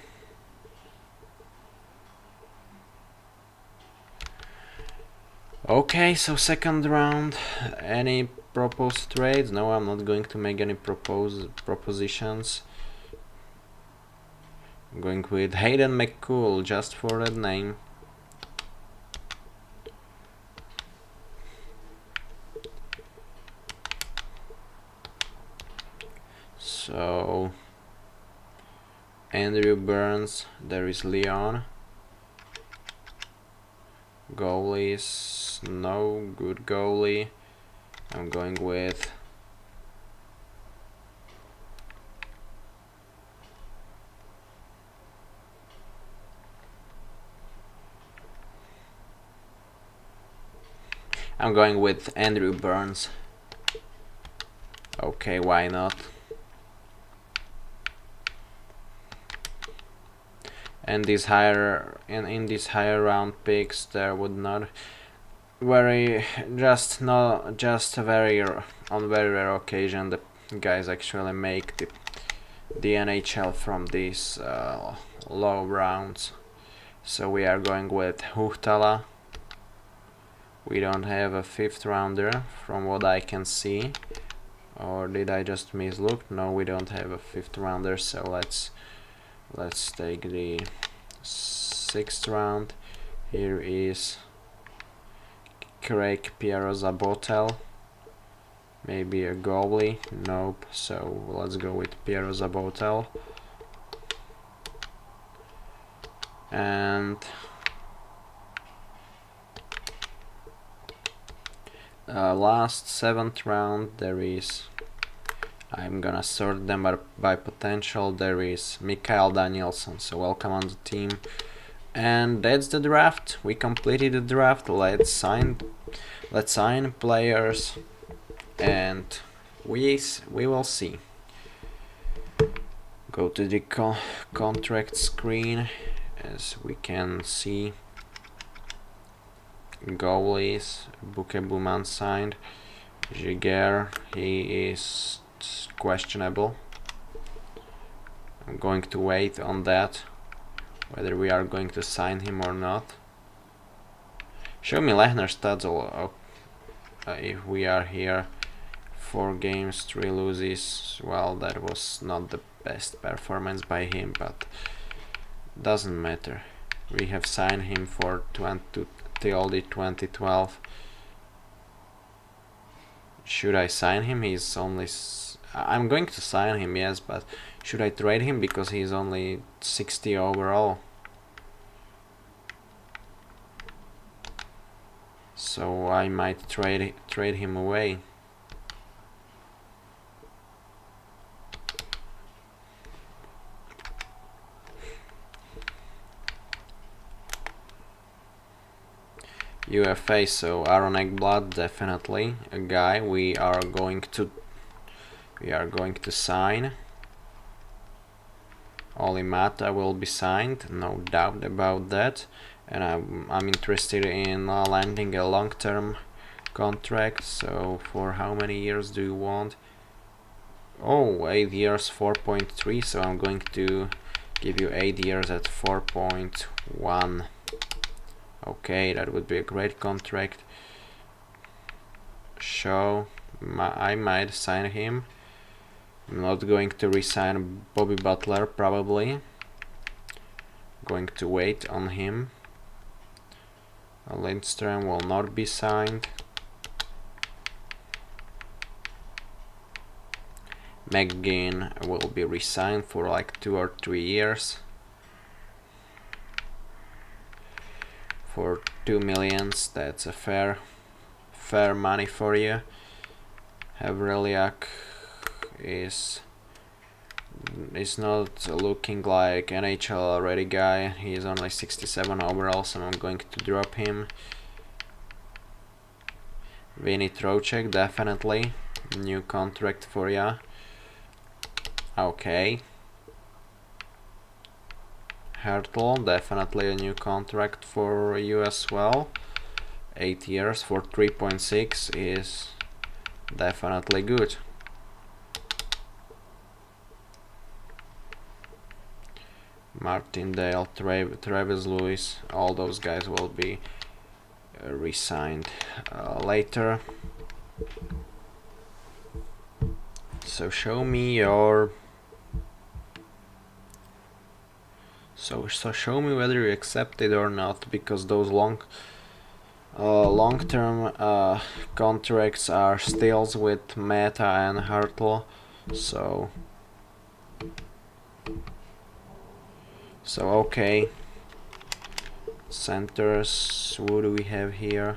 S1: Okay, so second round. Any proposed trades? No, I'm not going to make any propositions. I'm going with Hayden McCool just for that name. So Andrew Burns, there is Leon. Goalies, no good goalie. I'm going with Andrew Burns. Okay, why not? And these higher in these higher round picks, there would not just a very on very rare occasion the guys actually make the NHL from these low rounds. So we are going with Huhtala. We don't have a fifth rounder from what I can see. Or did I just mislook? No, we don't have a fifth rounder, so let's take the 6th round. Here is Craig Piero Zabotel. Maybe a goalie. Nope. So let's go with Piero Zabotel. And last 7th round there is, I'm gonna sort them by potential, there is Mikael Danielsson, so welcome on the team. And that's the draft. We completed the draft. Let's sign players and we will see. Go to the contract screen. As we can see, goalies, Bukebuman signed. Jiger, he is questionable. I'm going to wait on that, whether we are going to sign him or not. Show me Lehner stats if we are here. 4 games, 3 losses. Well, that was not the best performance by him, but doesn't matter. We have signed him for till the 2012. Should I sign him? He's only I'm going to sign him, yes, but should I trade him because he's only 60 overall? So I might trade him away. UFA, so Aaron Ekblad, definitely a guy we are going to sign. Oli Mata will be signed, no doubt about that, and I'm interested in landing a long-term contract. So for how many years do you want? Oh, 8 years, 4.3, so I'm going to give you 8 years at 4.1. Okay, that would be a great contract. I might sign him. I'm not going to resign Bobby Butler, probably. Going to wait on him. Lindstrom will not be signed. McGinn will be resigned for like 2 or 3 years. For 2 millions, that's a fair money for you. Havreliak is not looking like NHL ready guy. He is only 67 overall, so I'm going to drop him. Vinny Trocheck, definitely new contract for ya. Okay. Hertel, definitely a new contract for you as well. 8 years for 3.6 is definitely good. Martindale, Travis Lewis, all those guys will be re-signed later. So show me your... So show me whether you accept it or not, because those long-term contracts are steals with Meta and Hartl. So okay. Centers, what do we have here?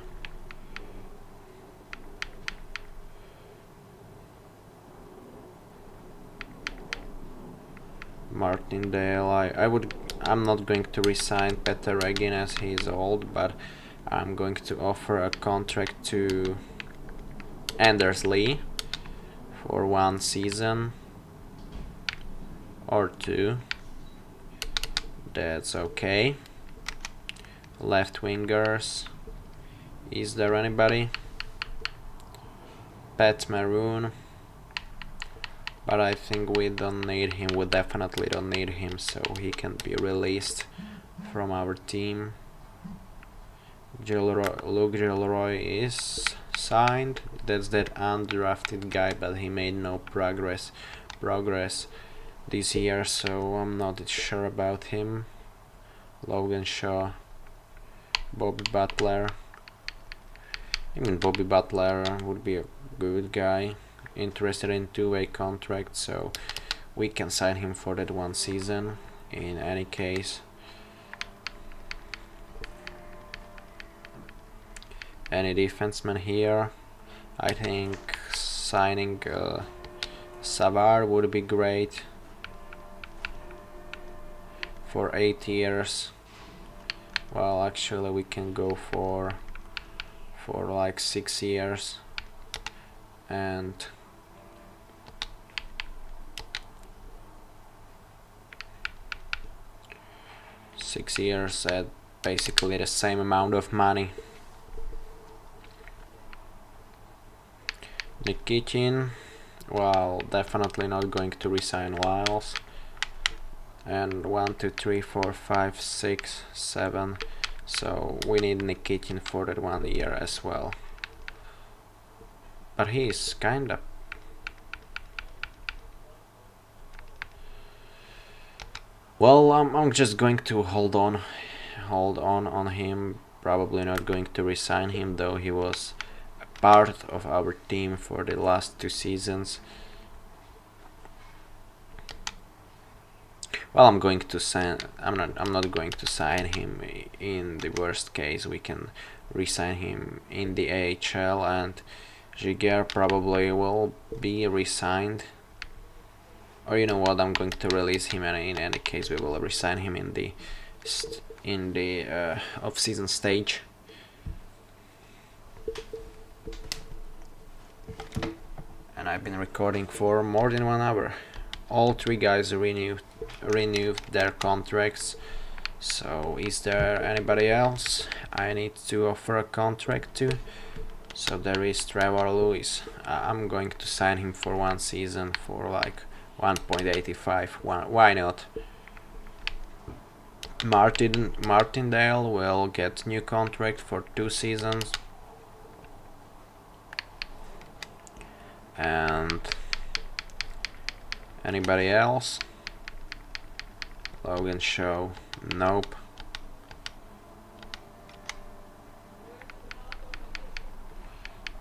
S1: Martindale, I'm not going to resign Peter Regin as he's old, but I'm going to offer a contract to Anders Lee for 1 season or 2. That's okay. Left wingers, is there anybody? Pat Maroon, but I think we don't need him. We definitely don't need him, so he can be released from our team. Luke Gilroy is signed. That's that undrafted guy, but he made no progress this year, so I'm not sure about him. Logan Shaw, Bobby Butler. Even Bobby Butler would be a good guy. Interested in two-way contract, so we can sign him for that one season in any case. Any defenseman here? I think signing Savard would be great for 8 years. Well, actually we can go for like 6 years, and at basically the same amount of money. Nikitin, well, definitely not going to resign Lyles. And 1, 2, 3, 4, 5, 6, 7. So we need Nikitin for that 1 year as well. But he's kinda. Well, I'm just going to hold on him. Probably not going to resign him, though he was a part of our team for the last 2 seasons. Well, I'm going to sign. I'm not going to sign him. In the worst case, we can resign him in the AHL, and Giger probably will be re-signed. Or you know what? I'm going to release him, and in any case, we will resign him in the off-season stage. And I've been recording for more than 1 hour. All 3 guys renewed their contracts. So is there anybody else I need to offer a contract to? So there is Trevor Lewis. I'm going to sign him for 1 season for like 1.85. Why not? Martindale will get new contract for 2 seasons. And anybody else? Logan Shaw, nope.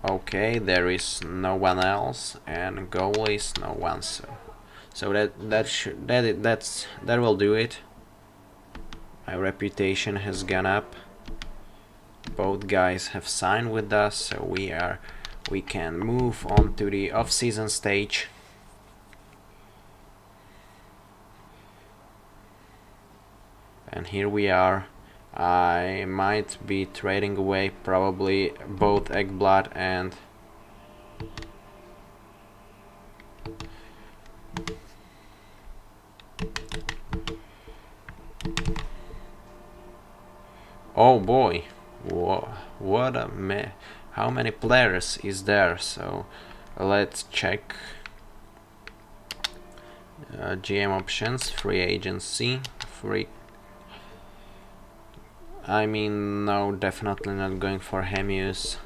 S1: Okay, there is no one else, and goalies, no one. So that will do it. My reputation has gone up. Both guys have signed with us, so we can move on to the off-season stage. And here we are. I might be trading away probably both Ekblad and oh boy, what a how many players is there? So let's check GM options, free agency, free. I mean, no, definitely not going for Hemius,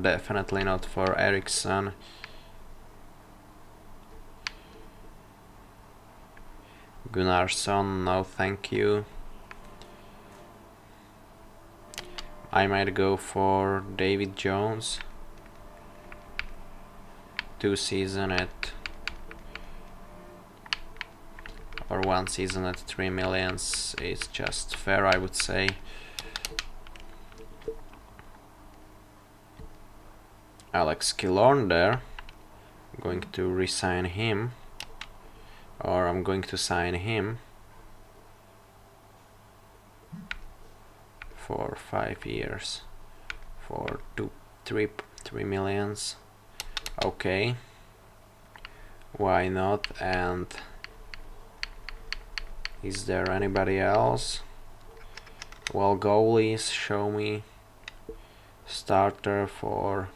S1: definitely not for Eriksson. Gunnarsson, no thank you. I might go for David Jones. 2 season at, or 1 season at 3 millions is just fair, I would say. Alex Killorn there. I'm going to resign him, or I'm going to sign him for 5 years for 3 millions. Okay, why not? And is there anybody else? Well, goalies, show me. Starter for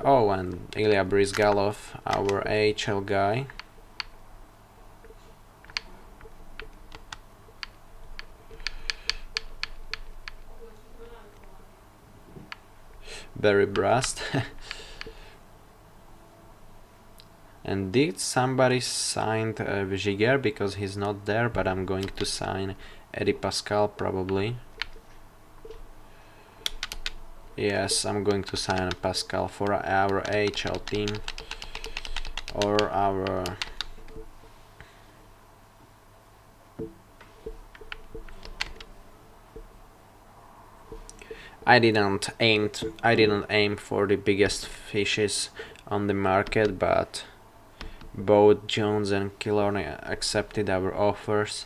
S1: oh, and Ilya Brizgalov, our AHL guy. Barry Brast. And did somebody sign Vigiger? Because he's not there, but I'm going to sign Eddie Pascal probably. Yes, I'm going to sign Pascal for our AHL team or our I didn't aim for the biggest fishes on the market, but both Jones and Killorn accepted our offers,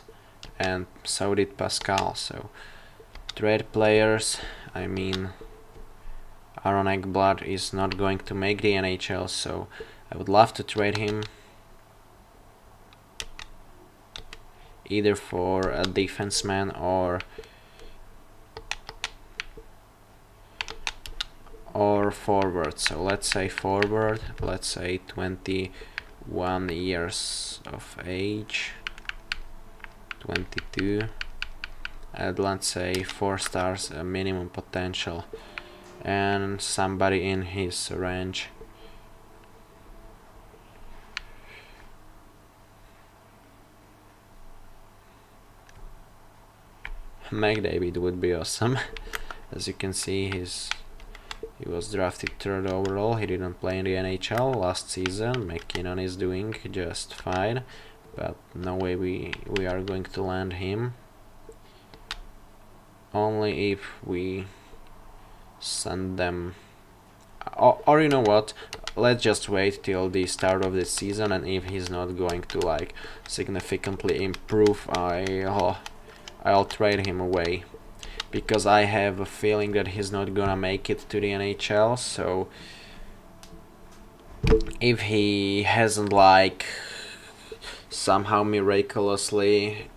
S1: and so did Pascal. So trade players, I mean, Aaron Ekblad is not going to make the NHL, so I would love to trade him either for a defenseman or forward. So let's say forward, let's say 21 years of age, 22, and let's say 4 stars minimum potential, and somebody in his range. McDavid would be awesome. As you can see, he was drafted 3rd overall. He didn't play in the NHL last season. McKinnon is doing just fine, but no way we are going to land him. Only if we send them, or you know what? Let's just wait till the start of the season, and if he's not going to like significantly improve, I'll trade him away. Because I have a feeling that he's not gonna make it to the NHL, so if he hasn't like somehow miraculously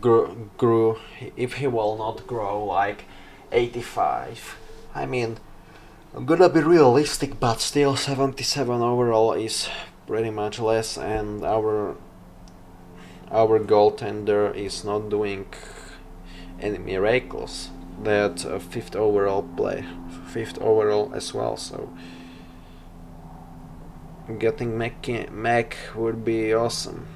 S1: grew, if he will not grow like 85, I mean, I'm gonna be realistic, but still 77 overall is pretty much less, and our goaltender is not doing any miracles. That 5th overall as well. So getting Mac would be awesome.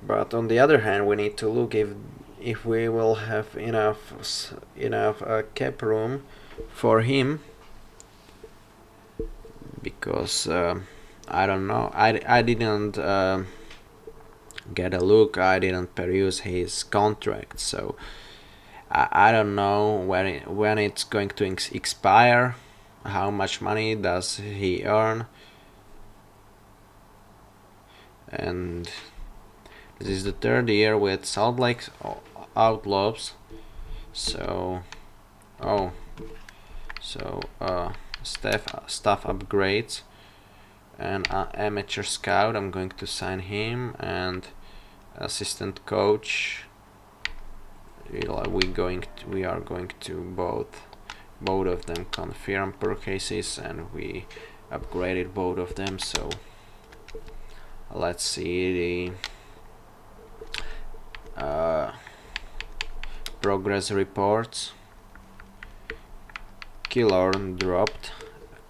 S1: But on the other hand, we need to look if we will have enough cap room for him, because I don't know. I didn't get a look. I didn't peruse his contract, so I don't know when it's going to expire. How much money does he earn? And this is the 3rd year with Salt Lake Outlaws. So staff upgrades and amateur scout. I'm going to sign him, and assistant coach. We are going to both of them confirm purchases, and we upgraded both of them. So let's see the progress reports. Killorn dropped,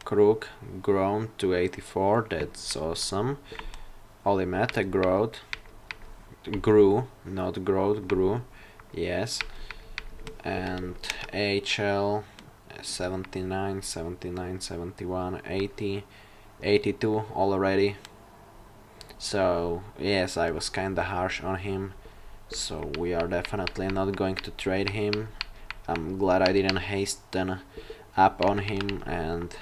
S1: Krug grown to 84, that's awesome. Olimata grew, yes. And AHL 79, 79, 71, 80, 82 already. So yes, I was kinda harsh on him, so we are definitely not going to trade him. I'm glad I didn't hasten up on him. And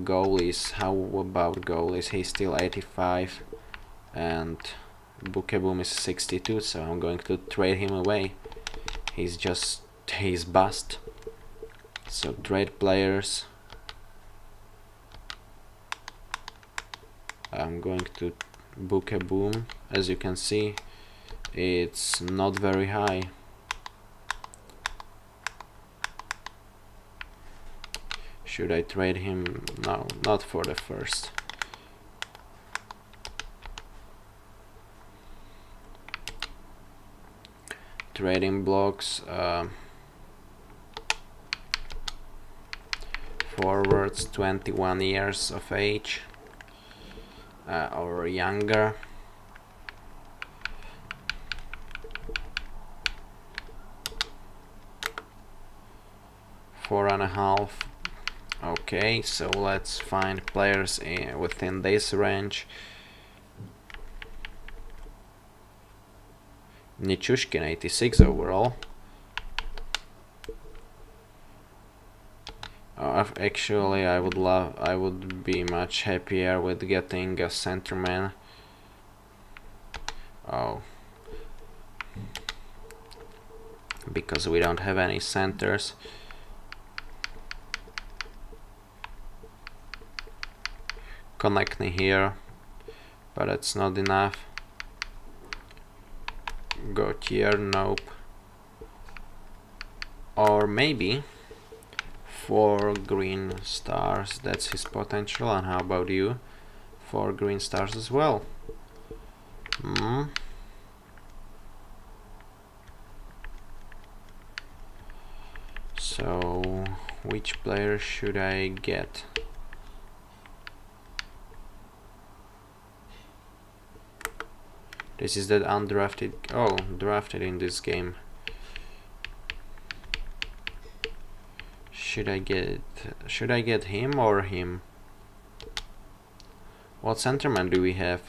S1: goalies, how about goalies? He's still 85 and Bukeboom is 62, so I'm going to trade him away. He's bust. So trade players, I'm going to Bukeboom. As you can see, it's not very high. Should I trade him? No, not for the first. trading blocks. Forwards 21 years of age or younger. Four and a half. Okay, so let's find players within this range. Nichushkin 86 overall. Actually, I would be much happier with getting a centerman. Oh, because we don't have any centers. Connecting here, but it's not enough. Gautier, nope. Or maybe 4 green stars, that's his potential. And how about you? 4 green stars as well. So which player should I get? This is that undrafted. Oh, drafted in this game. Should I get him or him? What centerman do we have?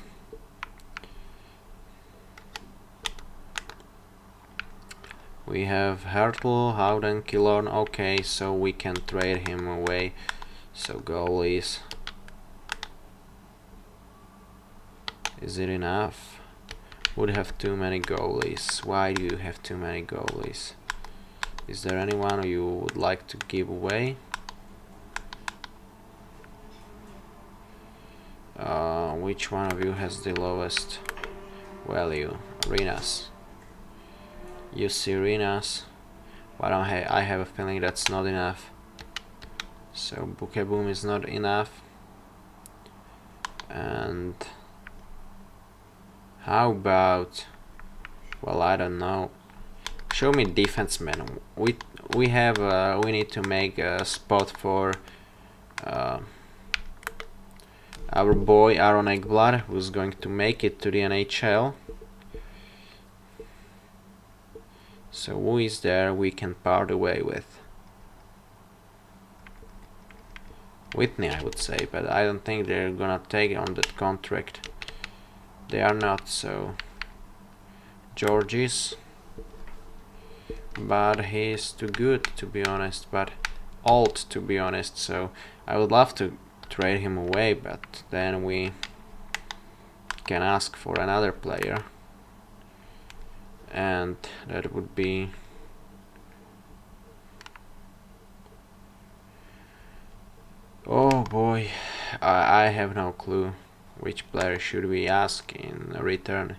S1: We have Hertel, Howden, Killorn. Okay, so we can trade him away. So goalies. Is it enough? Would have too many goalies. Why do you have too many goalies? Is there anyone you would like to give away? Which one of you has the lowest value? Arenas. You see Arenas, but I have a feeling that's not enough. So Boom is not enough. And how about, well, I don't know. Show me defenseman. We need to make a spot for our boy Aaron Ekblad, who's going to make it to the NHL. So who is there we can part away with? Whitney, I would say, but I don't think they're gonna take on that contract. They are not, so Georges, but he's too good to be honest, but old to be honest, so I would love to trade him away, but then we can ask for another player, and that would be oh boy, I have no clue. Which player should we ask in return?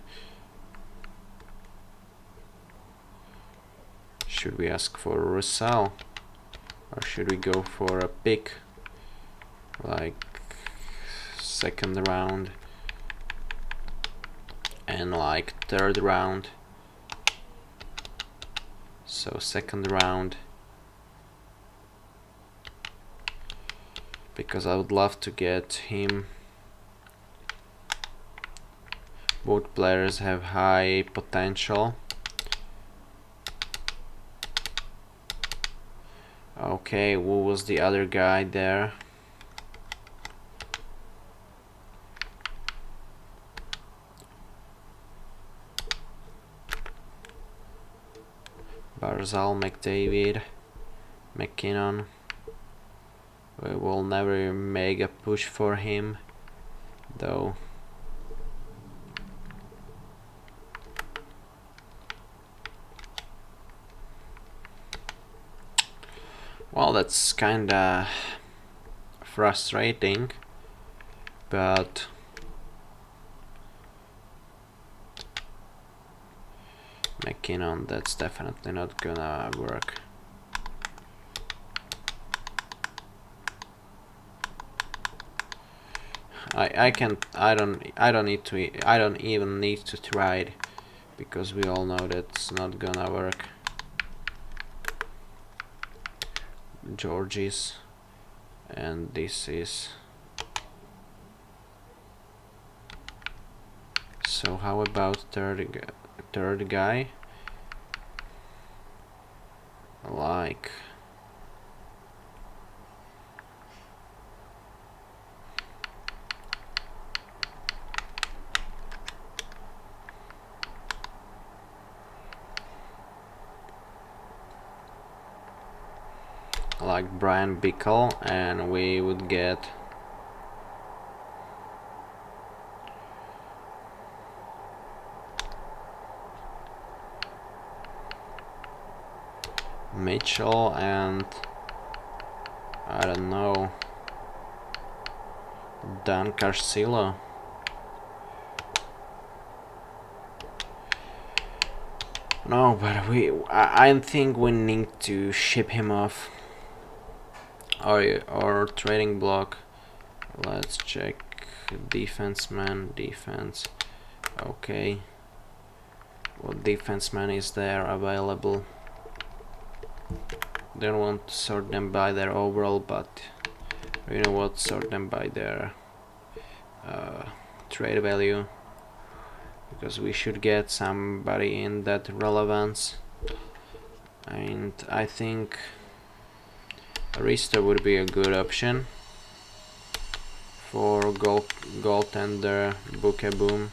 S1: Should we ask for Russell, or should we go for a pick like second round and like third round? So second round, because I would love to get him. Both players have high potential. Okay, who was the other guy there? Barzal, McDavid, McKinnon. We will never make a push for him, though. Well, that's kinda frustrating, but McKinnon, that's definitely not gonna work. I don't even need to try it, because we all know that's not gonna work. Georges, and this is. So how about third guy? Like Brian Bickle, and we would get Mitchell, and I don't know, Dan Carcillo. No, but I think we need to ship him off, or trading block. Let's check defense. Okay, what defense man is there available? Don't want to sort them by their overall, but you know what, sort them by their trade value, because we should get somebody in that relevance, and I think Risto would be a good option for goaltender Bookeboom.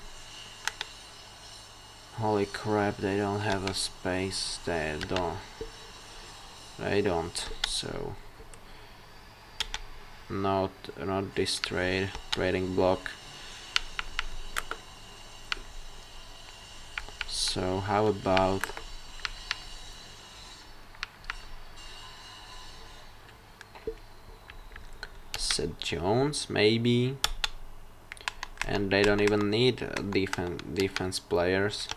S1: Holy crap, they don't have a space. They don't. So not this trading block. So how about Seth Jones maybe? And they don't even need defense players.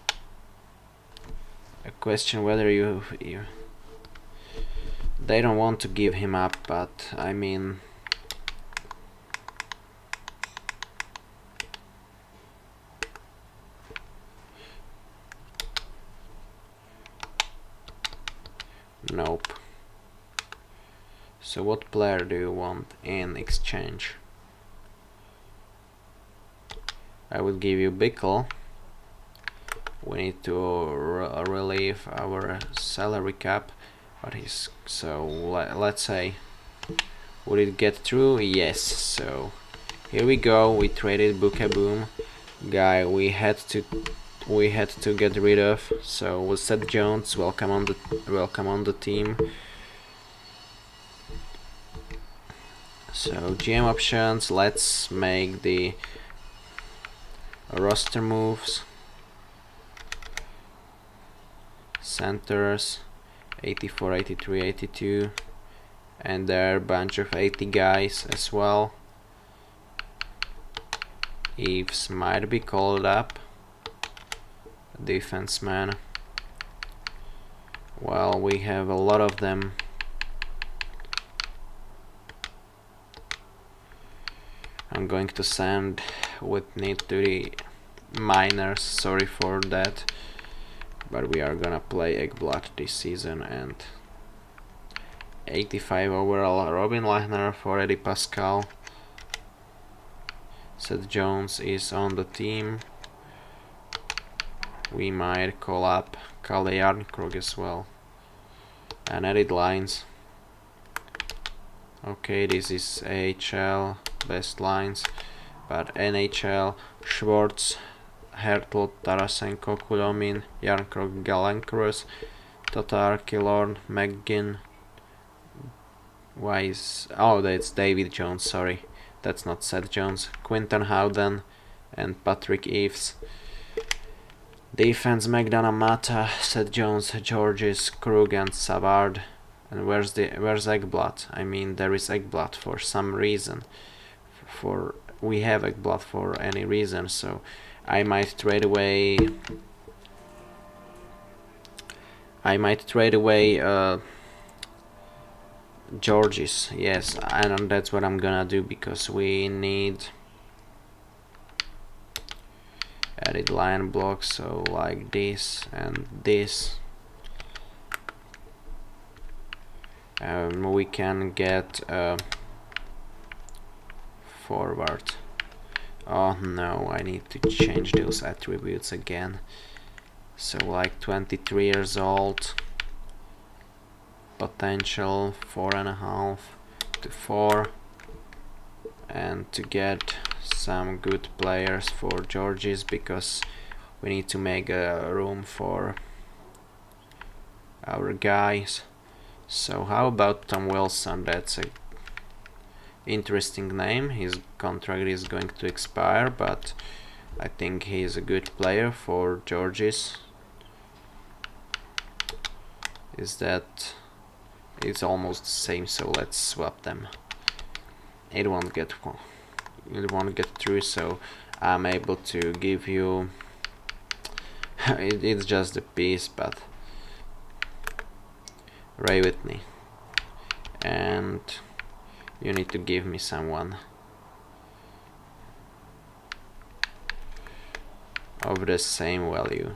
S1: A question whether you they don't want to give him up, but I mean, nope. So what player do you want in exchange? I would give you Bickle. We need to relieve our salary cap, but let's say, would it get through? Yes. So here we go. We traded Bookeboom guy we had to get rid of. So with Seth Jones, welcome on the team. So GM options, let's make the roster moves. Centers 84, 83, 82, and there are a bunch of 80 guys as well. Eves might be called up. Defenseman, well, we have a lot of them. I'm going to send Whitney to the minors, sorry for that, but we are gonna play Eggblood this season. And 85 overall Robin Lehner for Eddie Pascal. Seth Jones is on the team. We might call up Kalle Jarnkrog as well and edit lines. Okay, this is AHL best lines, but NHL Schwartz, Hertl, Tarasenko, Kudomin, Jarnkrog, Galenkros, Tatar, Killorn, McGinn. That's David Jones, sorry, that's not Seth Jones. Quinton Howden and Patrick Eves. Defense, McDonough, Mata, Seth Jones, Georges, Krug, and Savard. And where's Eggblood? I mean, there is Eggblood for some reason. We have Eggblood for any reason, so I might trade away. Georges, yes, and that's what I'm gonna do, because we need Edit line blocks, so like this and this. We can get forward. Oh no, I need to change those attributes again. So like 23 years old, potential 4.5 to 4, and to get some good players for Georges, because we need to make a room for our guys. So how about Tom Wilson? That's a interesting name. His contract is going to expire, but I think he is a good player for Georges. Is that it's almost the same, so let's swap them. It won't get through, so I'm able to give you it's just a piece, but Ray with me, and you need to give me someone of the same value.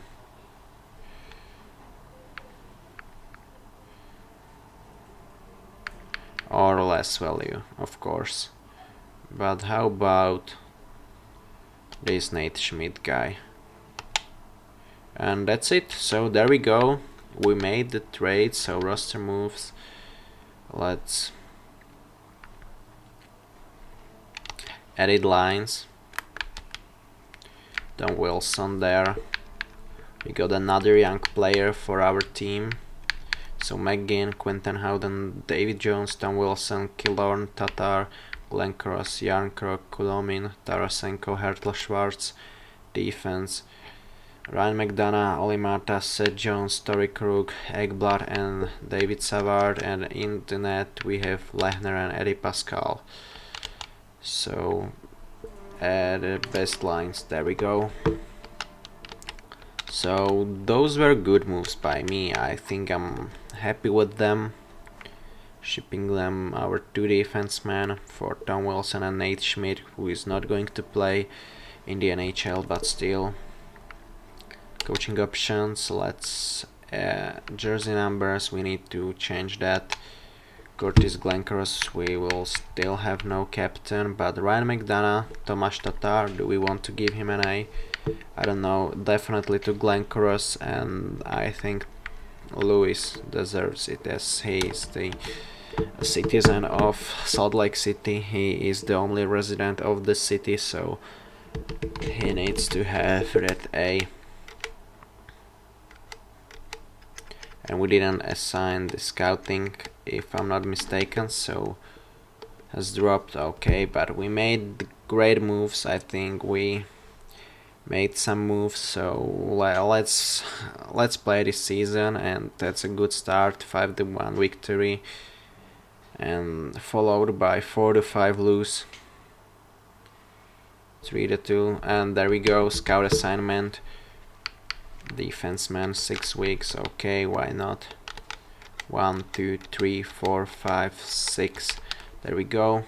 S1: Or less value, of course. But how about this Nate Schmidt guy? And that's it. So there we go. We made the trade. So roster moves. Let's edit lines. Don Wilson there. We got another young player for our team. So McGinn, Quentin Howden, David Jones, Tom Wilson, Killorn, Tatar, Glenn Cross, Yarncroc, Kulomin, Tarasenko, Hertl Schwartz. Defense: Ryan McDonough, Oli Mata, Seth Jones, Tory Krug, Ekblad, and David Savard. And in the net we have Lehner and Eddie Pascal. So the best lines, there we go. So those were good moves by me. I think I'm happy with them. Shipping them our 2 defensemen for Tom Wilson and Nate Schmidt, who is not going to play in the NHL, but still. Coaching options, let's jersey numbers, we need to change that. Curtis Glencross, we will still have no captain, but Ryan McDonough, Tomáš Tatar, do we want to give him an A? I don't know, definitely to Glencross, and I think Lewis deserves it, as he is the citizen of Salt Lake City. He is the only resident of the city, so he needs to have that A. And we didn't assign the scouting, if I'm not mistaken, so has dropped. Okay, but we made great moves. I think we made some moves, so let's play this season, and that's a good start. 5-1 victory, and followed by 4-5 lose, 3-2, and there we go. Scout assignment. Defenseman 6 weeks. Okay, why not? 1, 2, 3, 4, 5, 6. There we go.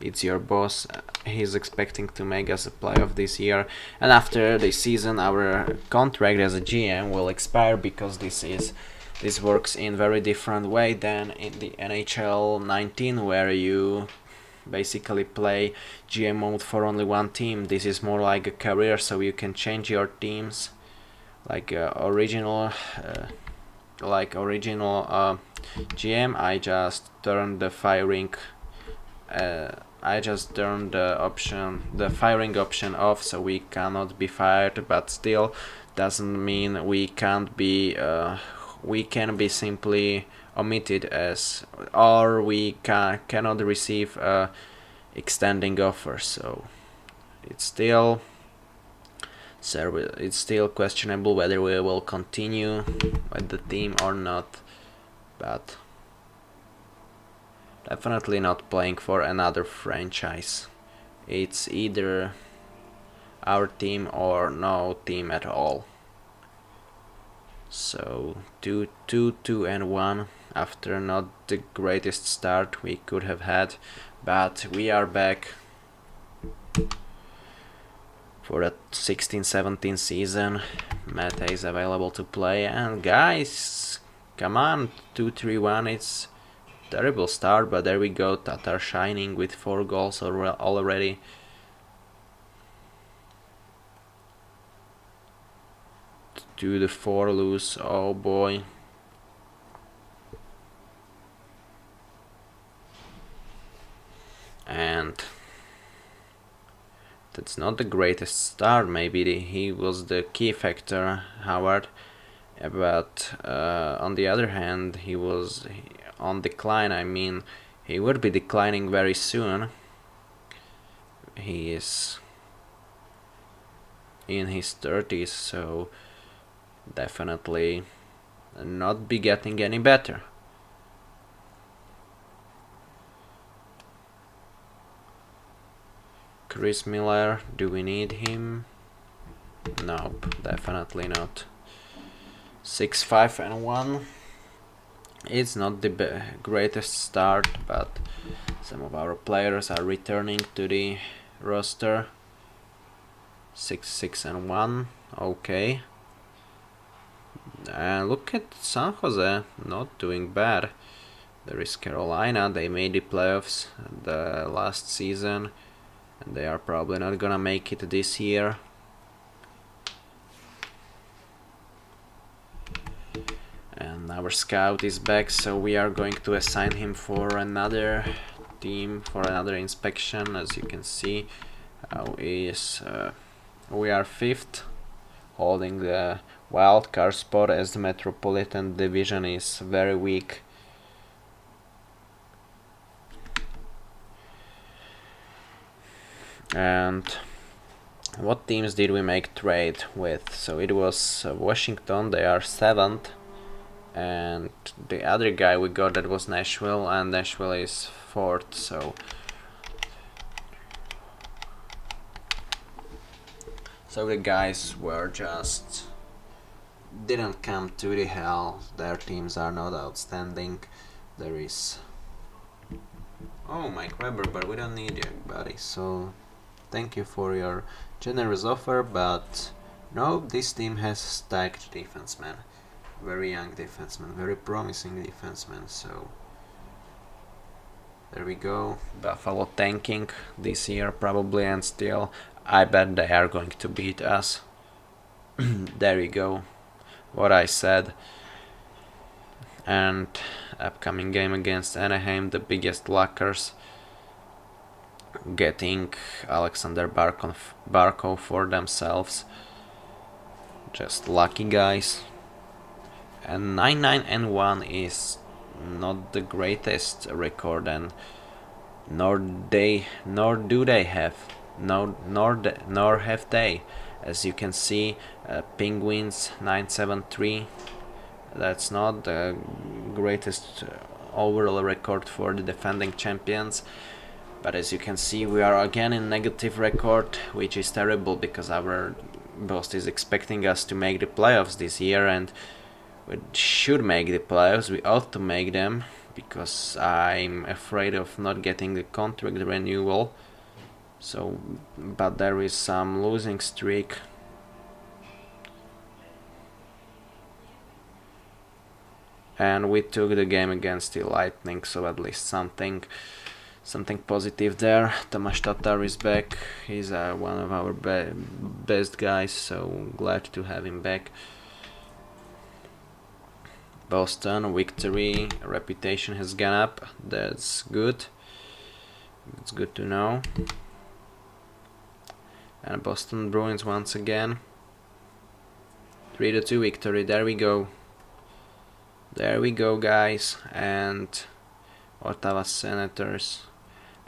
S1: It's your boss. He's expecting to make us a playoff this year, and after this season our contract as a GM will expire, because this works in very different way than in the NHL 19, where you basically play GM mode for only one team. This is more like a career, so you can change your teams like original GM. I just turned the firing the firing option off, so we cannot be fired, but still doesn't mean we can't be we can be simply omitted, as or we cannot receive extending offer. So it's still questionable whether we will continue with the team or not, but definitely not playing for another franchise. It's either our team or no team at all. So 2-1 after not the greatest start we could have had, but we are back. for the 16-17 season. Meta is available to play, and guys, come on, 2-3-1, it's terrible start, but there we go, Tatar shining with 4 goals already. To the 4 lose, oh boy. And that's not the greatest start. Maybe he was the key factor, Howard, but on the other hand, he was on decline. I mean, he would be declining very soon. He is in his 30s, so definitely not be getting any better. Chris Miller, do we need him? Nope, definitely not. 6-5-1. It's not the greatest start, but some of our players are returning to the roster. 6-6-1. Okay. And look at San Jose, not doing bad. There is Carolina, they made the playoffs the last season, and they are probably not gonna make it this year. And our scout is back, so we are going to assign him for another team, for another inspection. As you can see, we are 5th, holding the wild card spot, as the Metropolitan Division is very weak. And what teams did we make trade with? So it was Washington, they are 7th, and the other guy we got, that was Nashville, and Nashville is 4th. So the guys were just didn't come to the hell. Their teams are not outstanding. There is Mike Weber, but we don't need you, buddy. So thank you for your generous offer, but no, this team has stacked defensemen. Very young defenseman, very promising defenseman, so there we go. Buffalo tanking this year probably, and still I bet they are going to beat us. There we go, what I said. And upcoming game against Anaheim, the biggest luckers, getting Alexander Barkov for themselves. Just lucky guys. And 9-9-1 is not the greatest record, and nor have they. As you can see, Penguins 9-7-3. That's not the greatest overall record for the defending champions. But as you can see, we are again in negative record, which is terrible because our boss is expecting us to make the playoffs this year, and we should make the playoffs. We ought to make them, because I'm afraid of not getting the contract renewal. So, but there is some losing streak. And we took the game against the Lightning, so at least something positive there. Tomáš Tatar is back. He's one of our best guys, so glad to have him back. Boston victory, reputation has gone up. That's good. It's good to know. And Boston Bruins once again. 3-2 victory. There we go. There we go, guys. And Ottawa Senators.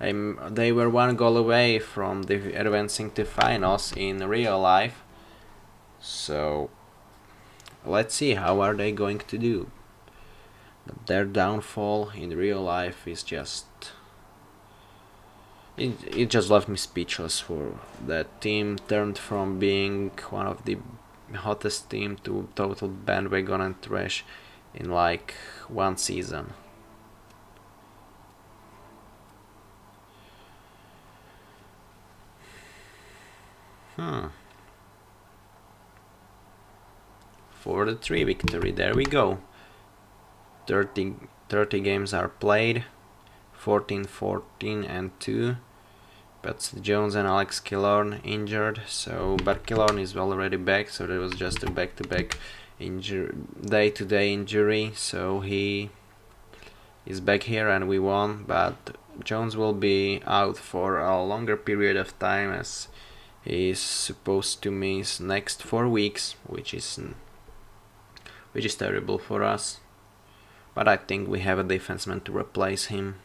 S1: They were 1 goal away from advancing to finals in real life. So let's see how are they going to do. Their downfall in real life is just... It just left me speechless. For that team turned from being one of the hottest team to total bandwagon and trash in like 1 season. For the 3 victory, there we go. 30 games are played, 14, 14 and 2. But Jones and Alex Killorn injured, but Killorn is already back, so there was just a back-to-back day-to-day injury, so he is back here and we won, but Jones will be out for a longer period of time as he is supposed to miss next 4 weeks, which is terrible for us. But I think we have a defenseman to replace him,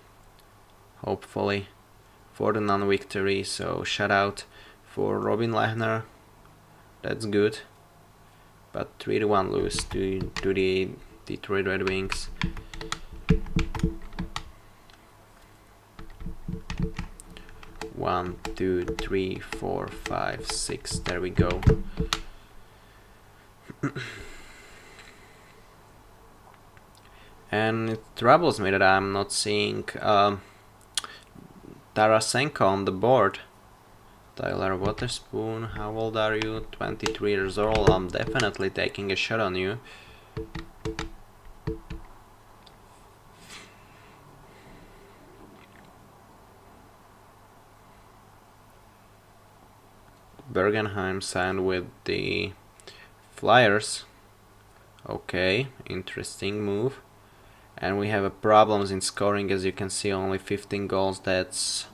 S1: hopefully, for the non-victory. So shout out for Robin Lehner. That's good. But 3-1 lose to the Detroit Red Wings. One, two, three, 4, 5, 6. There we go. And it troubles me that I'm not seeing Tarasenko on the board. Tyler Waterspoon, how old are you? 23 years old. I'm definitely taking a shot on you. Bergenheim signed with the Flyers. Okay, interesting move. And we have problems in scoring, as you can see, only 15 goals. That's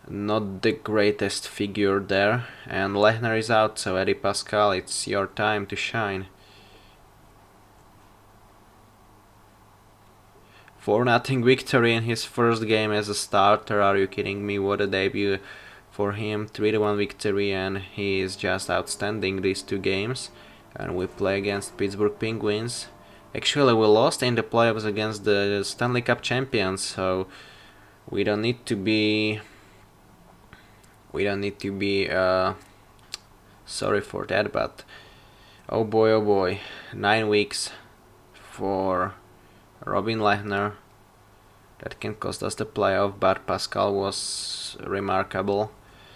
S1: not the greatest figure there. And Lehner is out, so Eddie Pascal, it's your time to shine. 4-0 victory in his first game as a starter. Are you kidding me? What a debut for him. 3-1 victory, and he is just outstanding these 2 games. And we play against Pittsburgh Penguins. Actually, we lost in the playoffs against the Stanley Cup champions, so we don't need to be sorry for that. But oh boy, 9 weeks for Robin Lehner. That can cost us the playoff, but Pascal was remarkable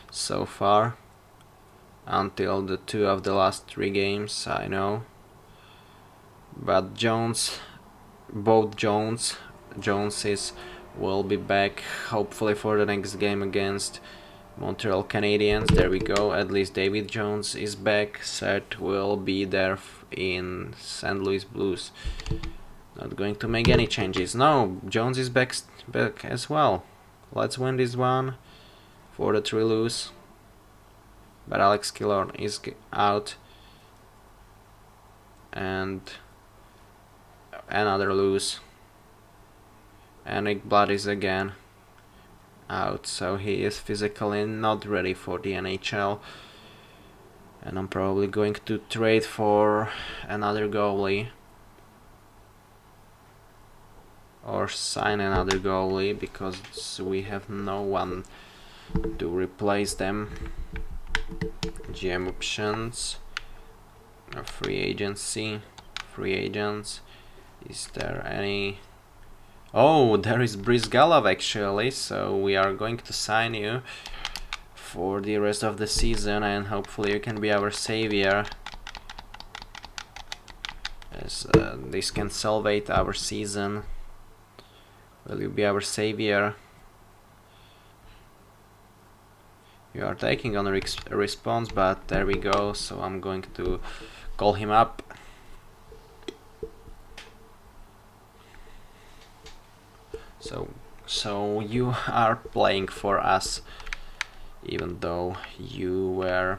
S1: so far until the 2 of the last 3 games, I know. But Joneses will be back hopefully for the next game against Montreal Canadiens. There we go. At least David Jones is back. Seth will be there in St. Louis Blues. Not going to make any changes. No, Jones is back as well. Let's win this one. 4-3 lose. But Alex Killorn is out. And another lose. And Nick Blood is again out, so he is physically not ready for the NHL. And I'm probably going to trade for another goalie or sign another goalie because we have no one to replace them. GM options, free agency, free agents. Is there any? Oh, there is Brizgalov actually, so we are going to sign you for the rest of the season, and hopefully you can be our savior, as this can salvate our season. Will you be our savior? You are taking on a response, but there we go, so I'm going to call him up. So you are playing for us, even though you were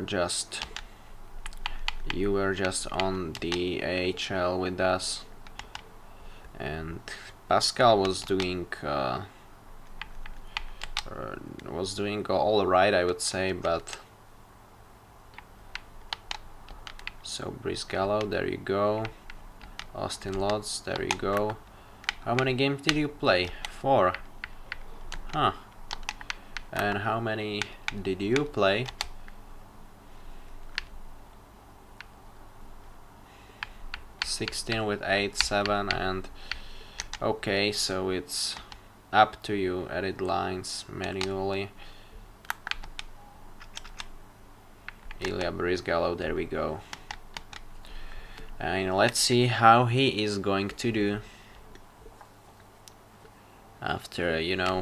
S1: just on the AHL with us, and Pascal was doing all right, I would say, but so Brizgallo, there you go. Austin Lodz, there you go. How many games did you play? 4. Huh. And how many did you play? 16 with 8, 7, and okay, so it's up to you. Edit lines manually. Ilya Brizgalov, there we go. And let's see how he is going to do after, you know,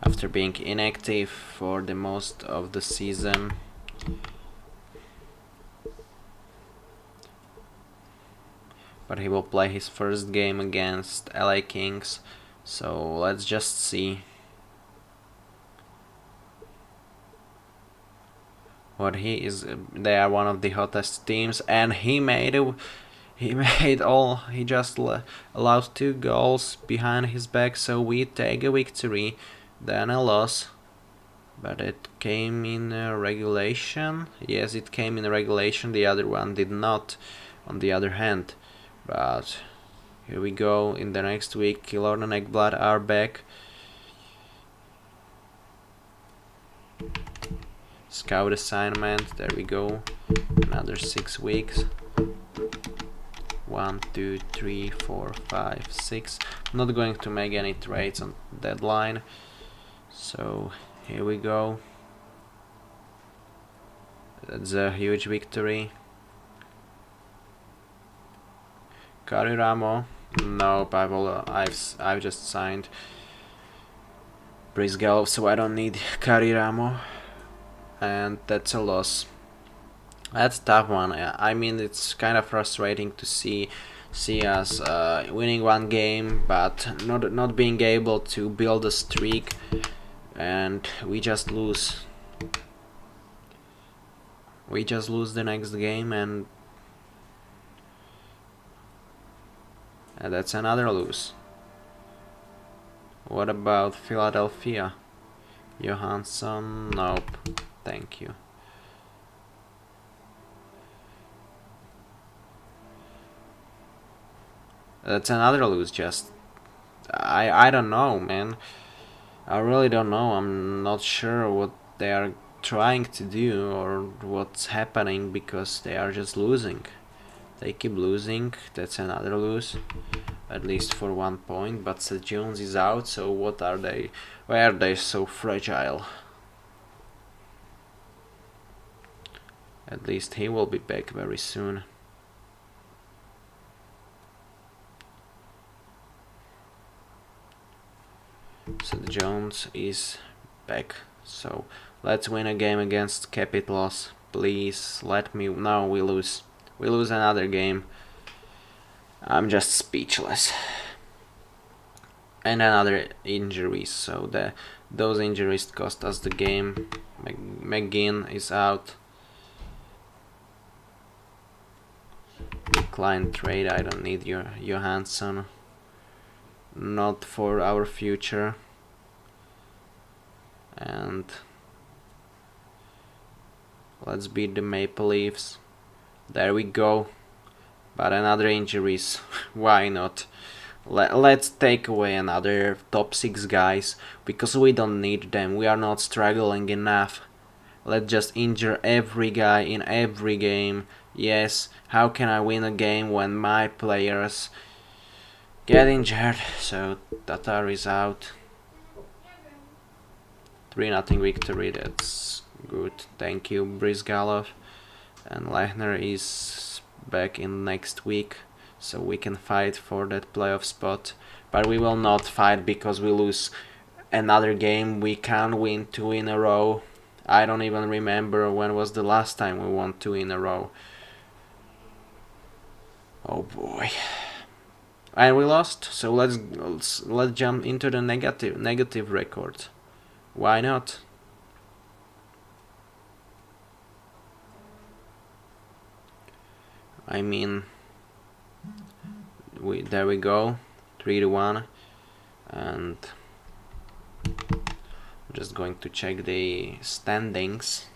S1: after being inactive for the most of the season. But he will play his first game against LA Kings, so let's just see what he is. They are one of the hottest teams, and he just allowed 2 goals behind his back, so we take a victory, then a loss. But it came in regulation. Yes, it came in regulation. The other one did not, on the other hand. But here we go. In the next week, Killorn and Ekblad are back. Scout assignment. There we go. Another 6 weeks. 1, 2, 3, 4, 5, 6. I'm not going to make any trades on deadline. So here we go. That's a huge victory. Kariramo. Nope, I've just signed Brizgalov, so I don't need Kariramo. And that's a loss. That's a tough one. I mean, it's kind of frustrating to see us winning one game, but not being able to build a streak, and we just lose. We just lose the next game, and that's another lose. What about Philadelphia? Johansson? Nope. Thank you. That's another lose. Just I don't know, man. I really don't know. I'm not sure what they are trying to do or what's happening, because they are just losing. They keep losing. That's another lose, at least for 1 point. But Seth Jones is out, so what are they? Why are they so fragile? At least he will be back very soon. Seth Jones is back, so let's win a game against Capitals. Please let me. No, we lose. We lose another game. I'm just speechless. And another injury, so those injuries cost us the game. McGinn is out. Decline trade. I don't need your Johansson. Not for our future. And let's beat the Maple Leafs. There we go. But another injuries. Why not? Let's take away another top 6 guys, because we don't need them. We are not struggling enough. Let's just injure every guy in every game. Yes, how can I win a game when my players get injured? So Tatar is out. 3-0 victory, that's good. Thank you, Brizgalov. And Lechner is back in next week, so we can fight for that playoff spot. But we will not fight because we lose another game. We can't win 2 in a row. I don't even remember when was the last time we won 2 in a row. Oh boy. And we lost, so let's jump into the negative record. Why not? I mean, there we go, 3-1, and I'm just going to check the standings.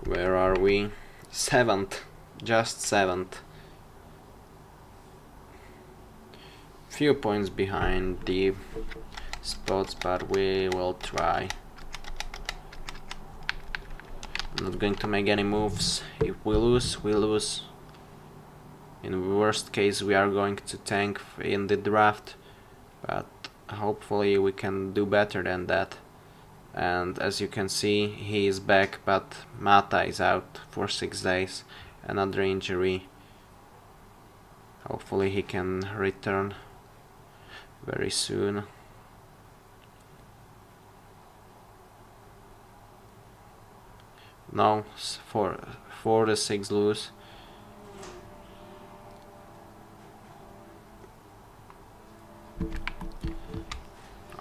S1: Where are we? 7th, just 7th. Few points behind the spots, but we will try. I'm not going to make any moves. If we lose, we lose. In worst case, we are going to tank in the draft, but hopefully we can do better than that. And as you can see, he is back, but Mata is out for 6 days. Another injury. Hopefully he can return very soon. No, 4 to 6 lose.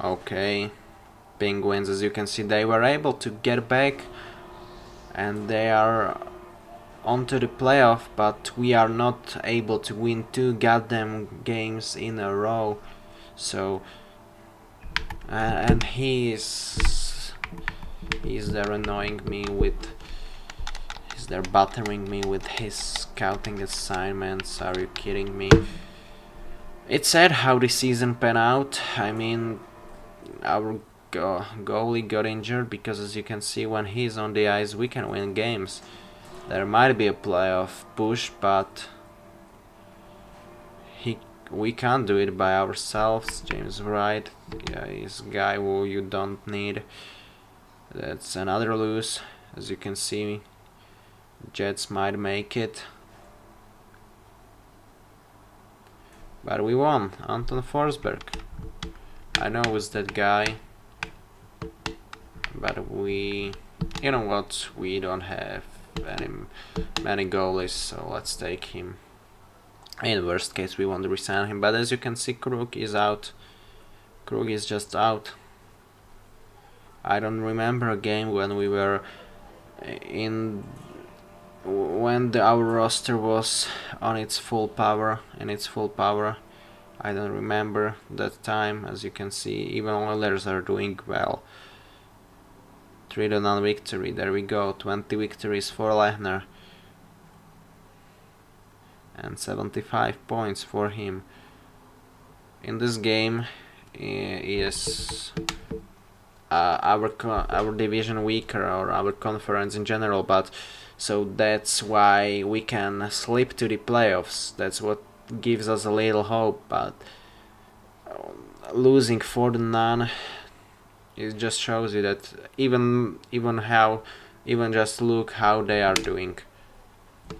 S1: Okay. Penguins, as you can see, they were able to get back and they are onto the playoff, but we are not able to win 2 goddamn games in a row. So and he's there annoying me with, he's there battering me with his scouting assignments. Are you kidding me? It's sad how the season pan out. I mean, our goalie got injured, because as you can see, when he's on the ice we can win games. There might be a playoff push, but we can't do it by ourselves. James Wright, yeah, he's a guy who you don't need. That's another lose. As you can see, Jets might make it, but we won. Anton Forsberg, I know it's that guy, but you know what, we don't have many goalies, so let's take him. In worst case, we won't resign him, but as you can see, Krug is out. Krug is just out. I don't remember a game when we were when our roster was on its full power, I don't remember that time. As you can see, even Oilers are doing well. 3-0 victory, there we go, 20 victories for Lehner. And 75 points for him. In this game is our division weaker, or our conference in general, but so that's why we can slip to the playoffs. That's what gives us a little hope, but losing 4-0, it just shows you that even just look how they are doing.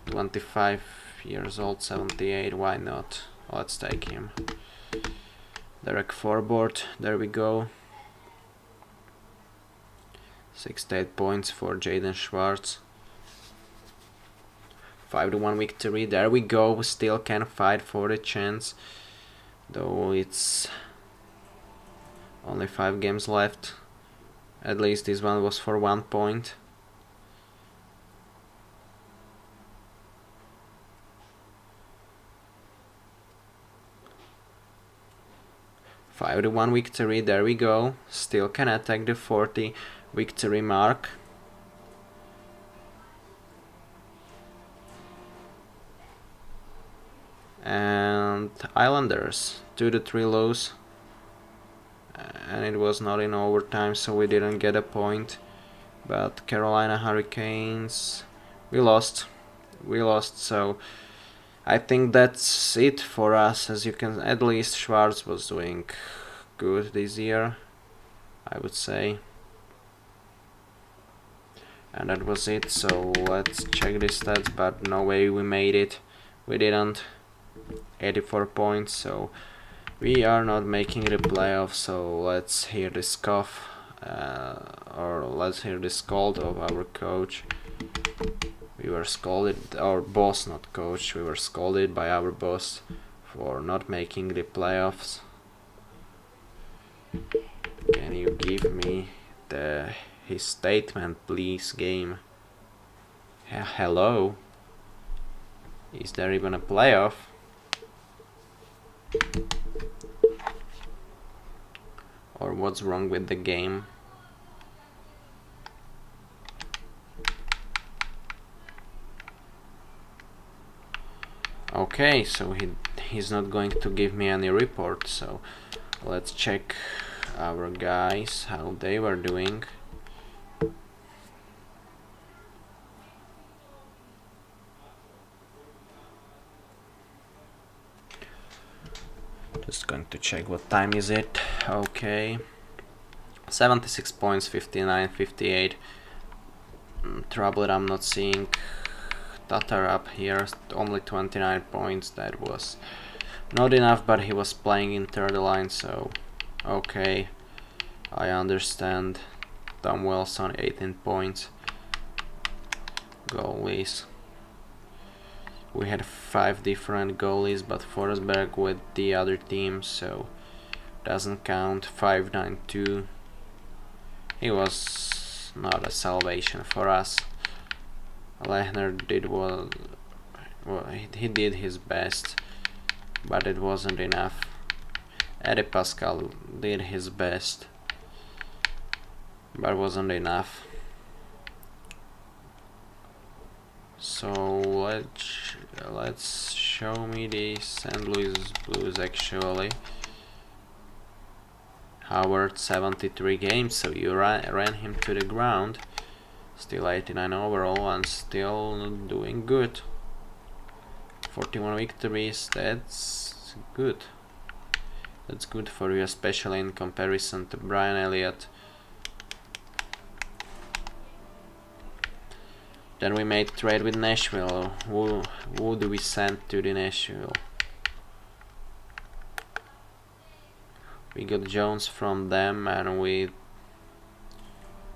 S1: 25 years old, 78, why not? Let's take him. Derek Forbort, there we go. 68 points for Jaden Schwartz. 5-1 victory, there we go. We still can fight for the chance, though it's only 5 games left. At least this one was for 1 point. Five to 1 victory, there we go. Still can attack the 40 victory mark. And Islanders 2-3 lose, and it was not in overtime, so we didn't get a point. But Carolina Hurricanes, we lost, so I think that's it for us. As you can, at least Schwartz was doing good this year, I would say. And that was it, so let's check the stats, but no way we made it. We didn't. 84 points, so we are not making the playoffs. So let's hear the scoff, or let's hear the scold of our coach. We were scolded, our boss, not coach, we were scolded by our boss for not making the playoffs. Can you give me his statement, please, game? Hello? Is there even a playoff? Or what's wrong with the game? Okay, so he's not going to give me any report, so let's check our guys, how they were doing. Just going to check what time is it. Okay, 76 points, 59, 58. Trouble I'm not seeing Tatar up here, only 29 points. That was not enough, but he was playing in third line, so okay, I understand. Tom Wilson, 18 points. Goalies. We had 5 different goalies, but Forsberg with the other team, so doesn't count. 592. He was not a salvation for us. Lehner did well, he did his best, but it wasn't enough. Eddie Pascal did his best, but wasn't enough. So let's show me the St. Louis Blues actually. Howard, 73 games, so you ran him to the ground. Still 89 overall and still doing good. 41 victories, that's good. That's good for you, especially in comparison to Brian Elliott. Then we made trade with Nashville. Who do we send to the Nashville? We got Jones from them and we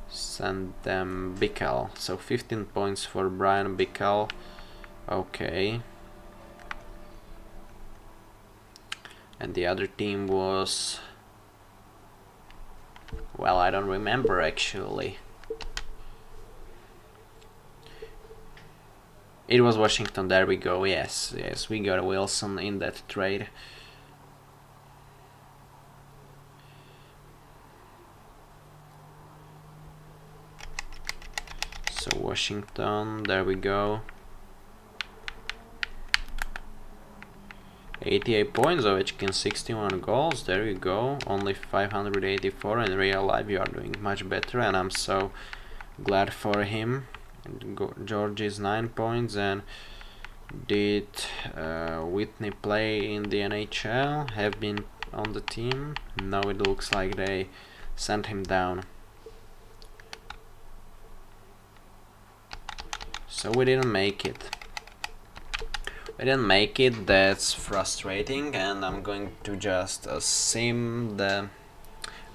S1: sent them Bickell. So 15 points for Brian Bickell. Okay. And the other team was... well, I don't remember actually. It was Washington, there we go, yes, we got Wilson in that trade. So Washington, there we go. 88 points, Ovechkin 61 goals, there you go. Only 584, in real life you are doing much better and I'm so glad for him. George is 9 points. And did Whitney play in the NHL? Have been on the team? No, it looks like they sent him down. So we didn't make it. That's frustrating, and I'm going to just sim the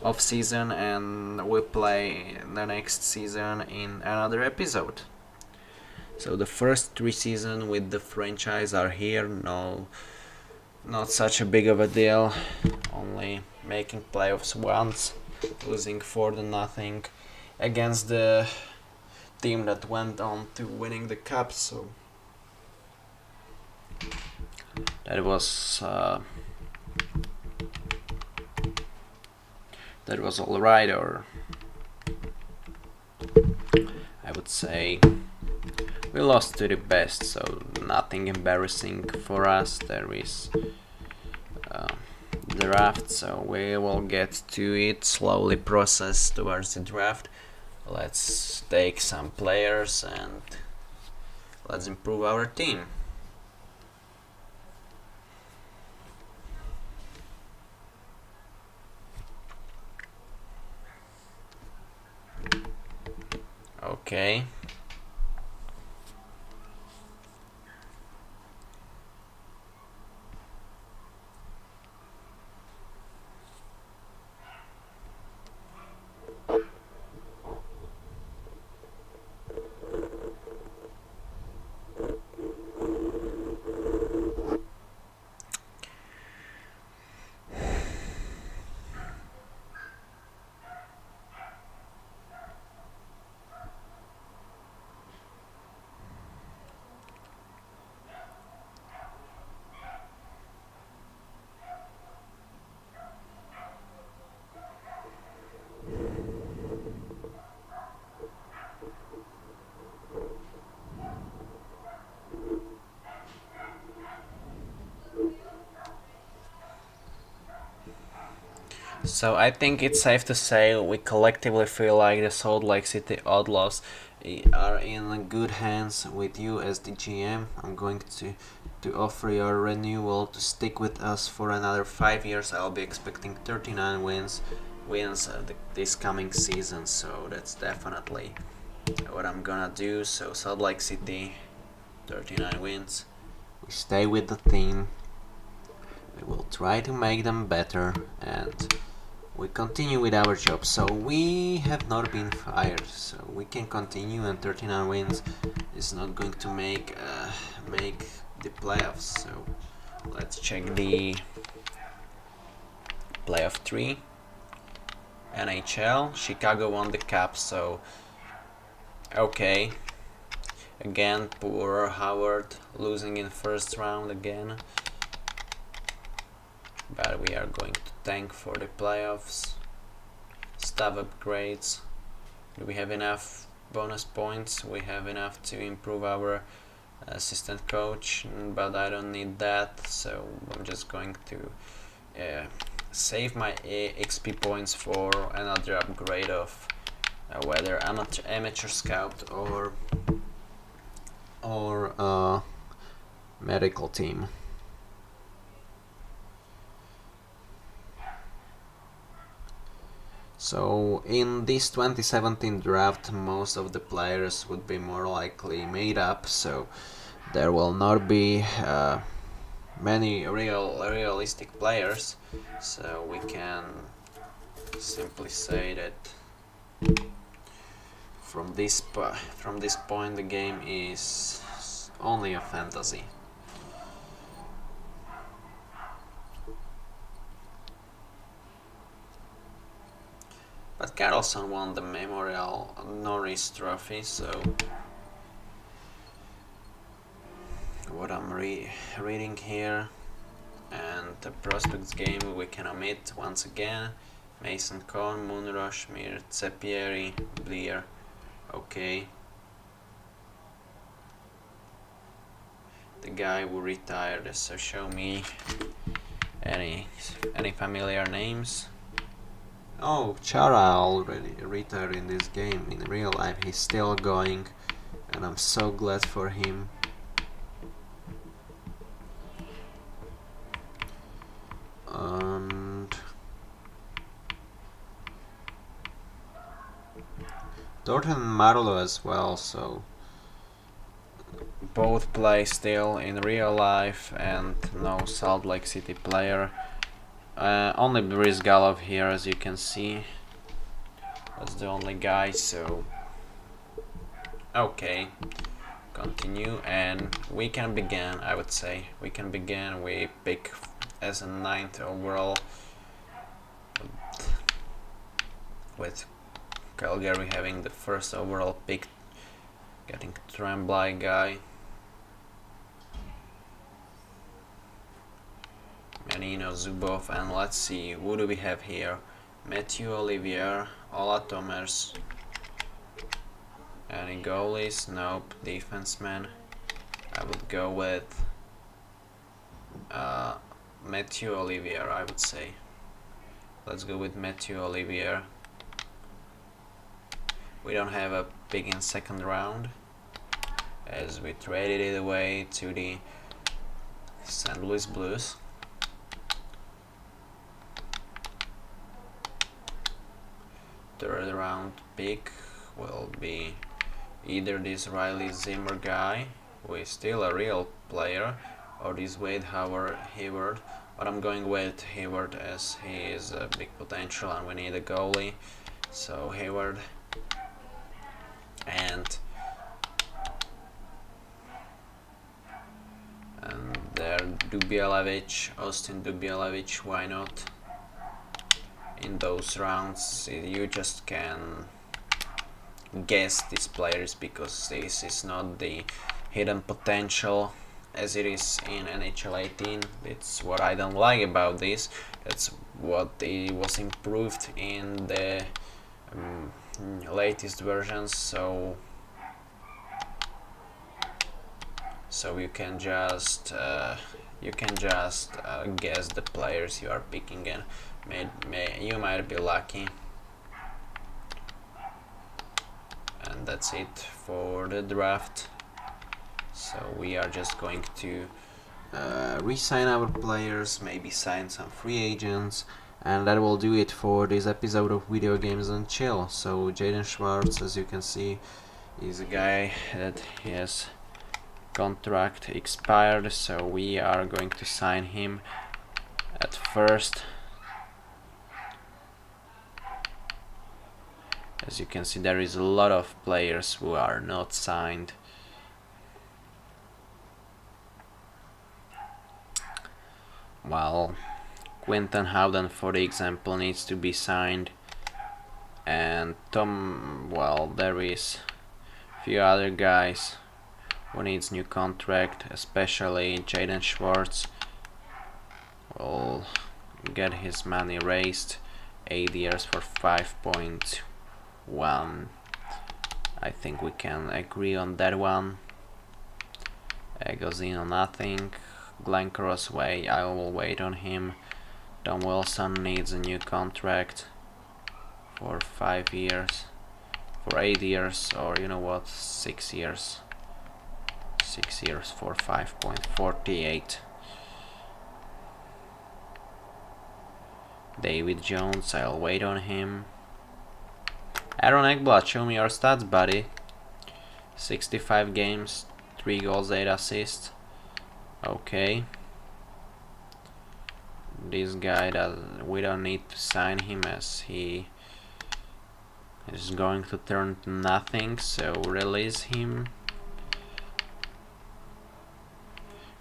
S1: off season and we play the next season in another episode. So the first 3 seasons with the franchise are here. No, not such a big of a deal, only making playoffs once, losing 4-0 against the team that went on to winning the cup. So that was alright, or I would say we lost to the best, so nothing embarrassing for us. There is draft, so we will get to it, slowly process towards the draft. Let's take some players and let's improve our team. Okay. So I think it's safe to say we collectively feel like the Salt Lake City Outlaws are in good hands with you as the GM. I'm going to offer your renewal to stick with us for another 5 years. I'll be expecting 39 wins this coming season. So that's definitely what I'm gonna do. So Salt Lake City, 39 wins. We stay with the team. We will try to make them better and we continue with our job. So we have not been fired, so we can continue, and 39 wins is not going to make the playoffs. So let's check the playoff 3. NHL, Chicago won the cup, so okay. Again, poor Howard losing in first round again. But we are going to tank for the playoffs. Staff upgrades. Do we have enough bonus points? We have enough to improve our assistant coach, but I don't need that, so I'm just going to save my XP points for another upgrade of whether amateur scout or medical team. So in this 2017 draft, most of the players would be more likely made up, so there will not be many realistic players, so we can simply say that from this point the game is only a fantasy. But Carlson won the Memorial Norris Trophy, so what I'm reading here, and the prospects game we can omit once again. Mason Cohn, Moonrush, Mir, Tsepieri, Bleer, okay. The guy who retired, so show me any familiar names. Oh, Chara already retired in this game. In real life he's still going, and I'm so glad for him. And Thornton and Marlowe as well, so both play still in real life, and no Salt Lake City player. Only Brice Galov here, as you can see. That's the only guy, so okay. Continue, and we can begin. I would say we can begin. We pick as a 9th overall with Calgary having the first overall pick, getting Tremblay guy. Menino, Zubov, and let's see, who do we have here? Matthew Olivier, Ola Tomers. Any goalies? Nope. Defenseman. I would go with Matthew Olivier, I would say. Let's go with Matthew Olivier. We don't have a pick in second round, as we traded it away to the St. Louis Blues. Third round pick will be either this Riley Zimmer guy, who is still a real player, or this Wade Hayward. But I'm going with Hayward as he is a big potential and we need a goalie. So Hayward. And there Dubielevich, Austin Dubielevich, why not? In those rounds you just can guess these players because this is not the hidden potential as it is in NHL 18. It's what I don't like about this. That's what it was improved in the latest versions, so you can just You can just guess the players you are picking, and you might be lucky. And that's it for the draft. So we are just going to re-sign our players, maybe sign some free agents, and that will do it for this episode of Video Games and Chill. So Jaden Schwartz, as you can see, is a guy that his contract expired, so we are going to sign him at first. As you can see, there is a lot of players who are not signed. Well, Quinton Howden, for the example, needs to be signed, and well, there is a few other guys who needs new contract, especially Jaden Schwartz will get his money raised, 8 years for 5.1. I think we can agree on that one. Egozino nothing. Glenn Crossway, I will wait on him. Tom Wilson needs a new contract for 5 years, for 8 years, or you know what, 6 years. 6 years for 5.48. David Jones, I'll wait on him. Aaron Ekblad, show me your stats, buddy. 65 games, 3 goals, 8 assists. Okay. This guy, we don't need to sign him as he is going to turn to nothing, so release him.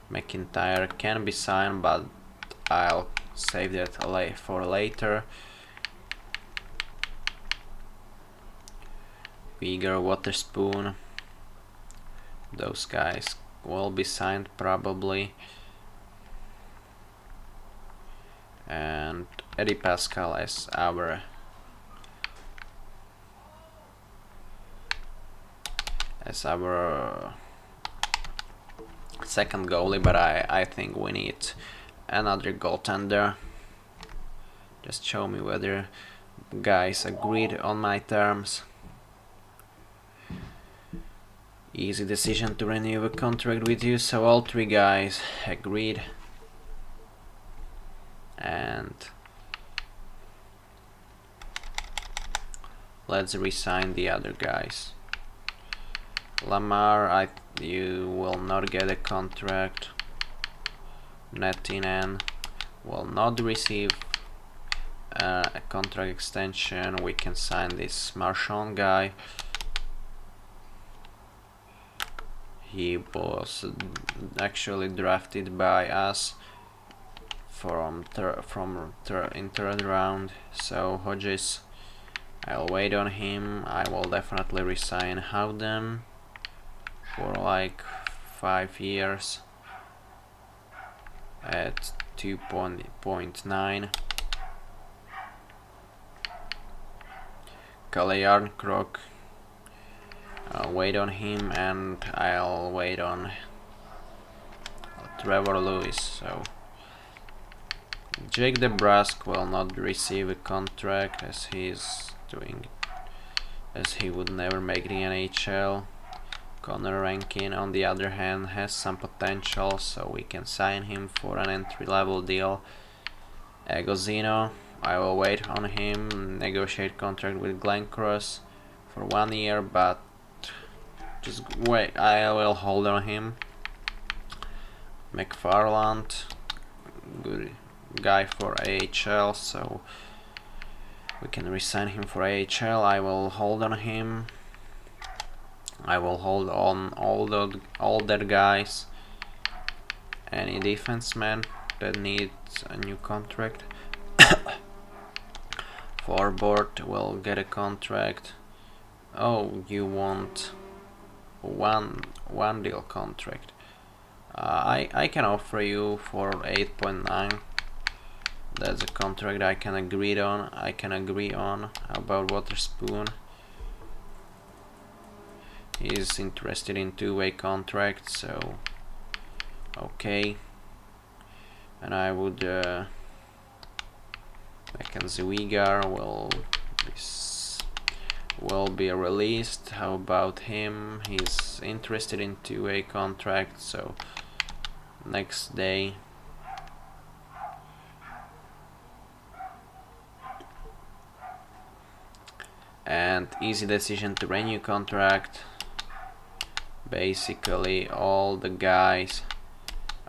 S1: McIntyre can be signed, but I'll save that for later. Vigor, Waterspoon, those guys will be signed probably. And Eddie Pascal as our second goalie, but I think we need another goaltender. Just show me whether guys agreed on my terms. Easy decision to renew a contract with you, so all 3 guys agreed. And let's resign the other guys. Lamar, you will not get a contract. Netinen will not receive a contract extension. We can sign this Marchand guy. He was actually drafted by us in third round. So Hodges, I'll wait on him. I will definitely resign Howden for like 5 years at 2.9. Kalle Jarnkrok, I'll wait on him, and I'll wait on Trevor Lewis. So Jake DeBrusk will not receive a contract as he would never make the NHL. Connor Rankin, on the other hand, has some potential, so we can sign him for an entry-level deal. Egozino, I will wait on him, negotiate contract with Glencross for 1 year, but just wait, I will hold on him. McFarland, good guy for AHL, so we can resign him for AHL. I will hold on him. I will hold on all their guys. Any defenseman that needs a new contract. Forward will get a contract. Oh, you want one deal contract. I can offer you for 8.9. That's a contract I can agree on. How about Waterspoon? He's interested in 2-way contract, so okay. and I would Mackenzie Weegar will be released. How about him? He's interested in two-way contract, so next day. And easy decision to renew contract. Basically all the guys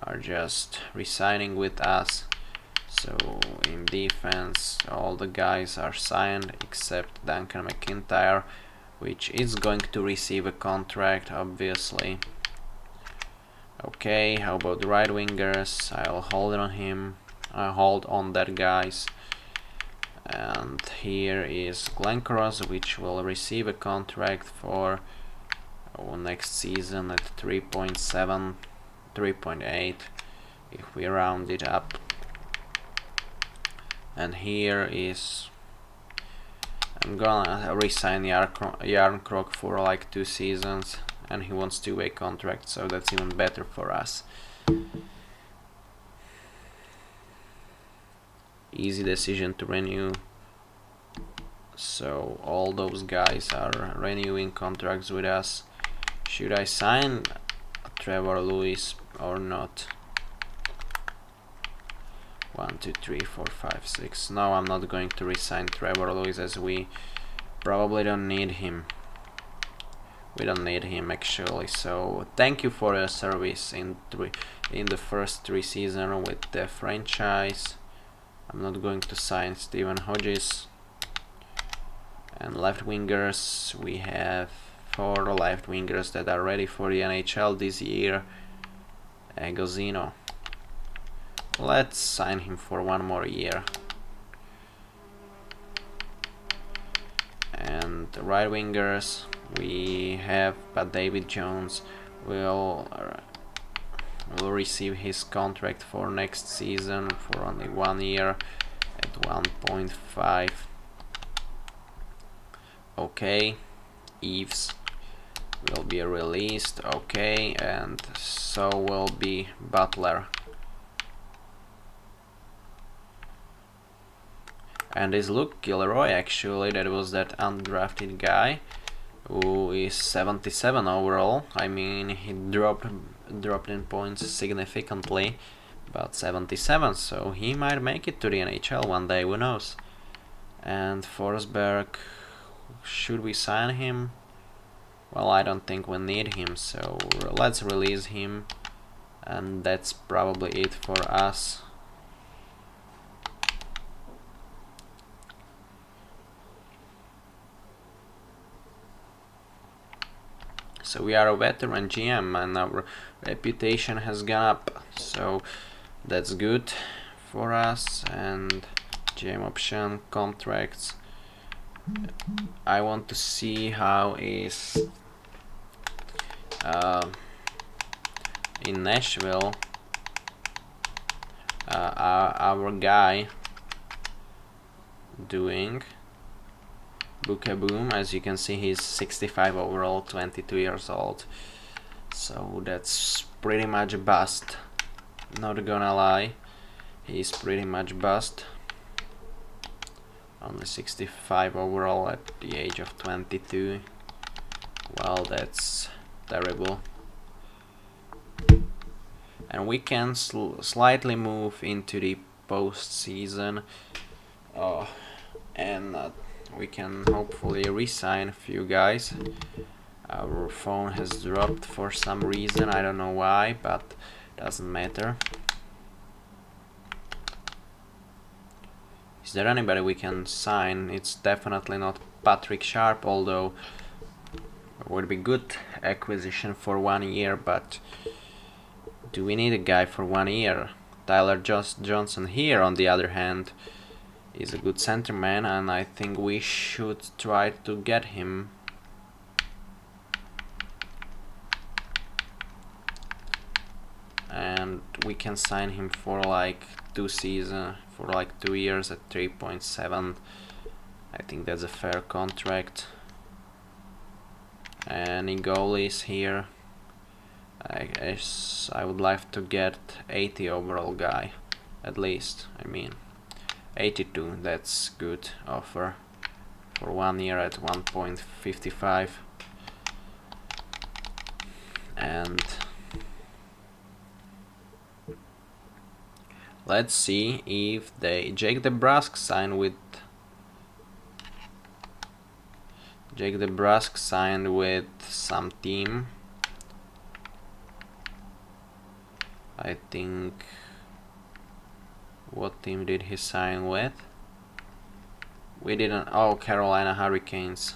S1: are just resigning with us. So in defense all the guys are signed except Duncan McIntyre, which is going to receive a contract obviously. Okay, how about the right wingers? I'll hold on him. I hold on that guys. And here is Glenn Cross, which will receive a contract for next season at 3.7, 3.8 if we round it up. And here is, I'm gonna resign Yarncroc for like 2 seasons, and he wants two-way contract, so that's even better for us. Easy decision to renew. So all those guys are renewing contracts with us. Should I sign Trevor Lewis or not? 1, 2, 3, 4, 5, 6. No, I'm not going to resign Trevor Lewis as we probably don't need him. We don't need him actually. So thank you for your service in the first 3 seasons with the franchise. I'm not going to sign Stephen Hodges. And left wingers, we have 4 left wingers that are ready for the NHL this year. Agozino. Let's sign him for 1 more year. And right wingers, we have, but David Jones will receive his contract for next season for only 1 year at 1.5. Okay, Eves will be released. Okay, and so will be Butler. And is Luke Gilroy actually, that was that undrafted guy who is 77 overall. I mean, he dropped in points significantly, but 77, so he might make it to the NHL one day, who knows. And Forsberg, should we sign him? Well, I don't think we need him, so let's release him, and that's probably it for us. So we are a veteran GM and our reputation has gone up, so that's good for us. And GM option contracts, I want to see how is in Nashville our guy doing. Boom, as you can see, he's 65 overall, 22 years old, so that's pretty much a bust, not gonna lie. He's pretty much bust. Only 65 overall at the age of 22. Well, that's terrible. And we can slightly move into the postseason, and we can hopefully re-sign a few guys. Our phone has dropped for some reason, I don't know why, but doesn't matter. Is there anybody we can sign? It's definitely not Patrick Sharp, although it would be good acquisition for 1 year, but do we need a guy for 1 year? Tyler Johnson here, on the other hand, is a good centerman, and I think we should try to get him. And we can sign him for like 2 years at 3.7. I think that's a fair contract. Any goalies here? I guess I would like to get 80 overall guy. at least. I mean, 82. That's good offer for 1 year at 1.55. And let's see if Jake DeBrusk signed with some team. I think, what team did he sign with? We didn't. Oh, Carolina Hurricanes.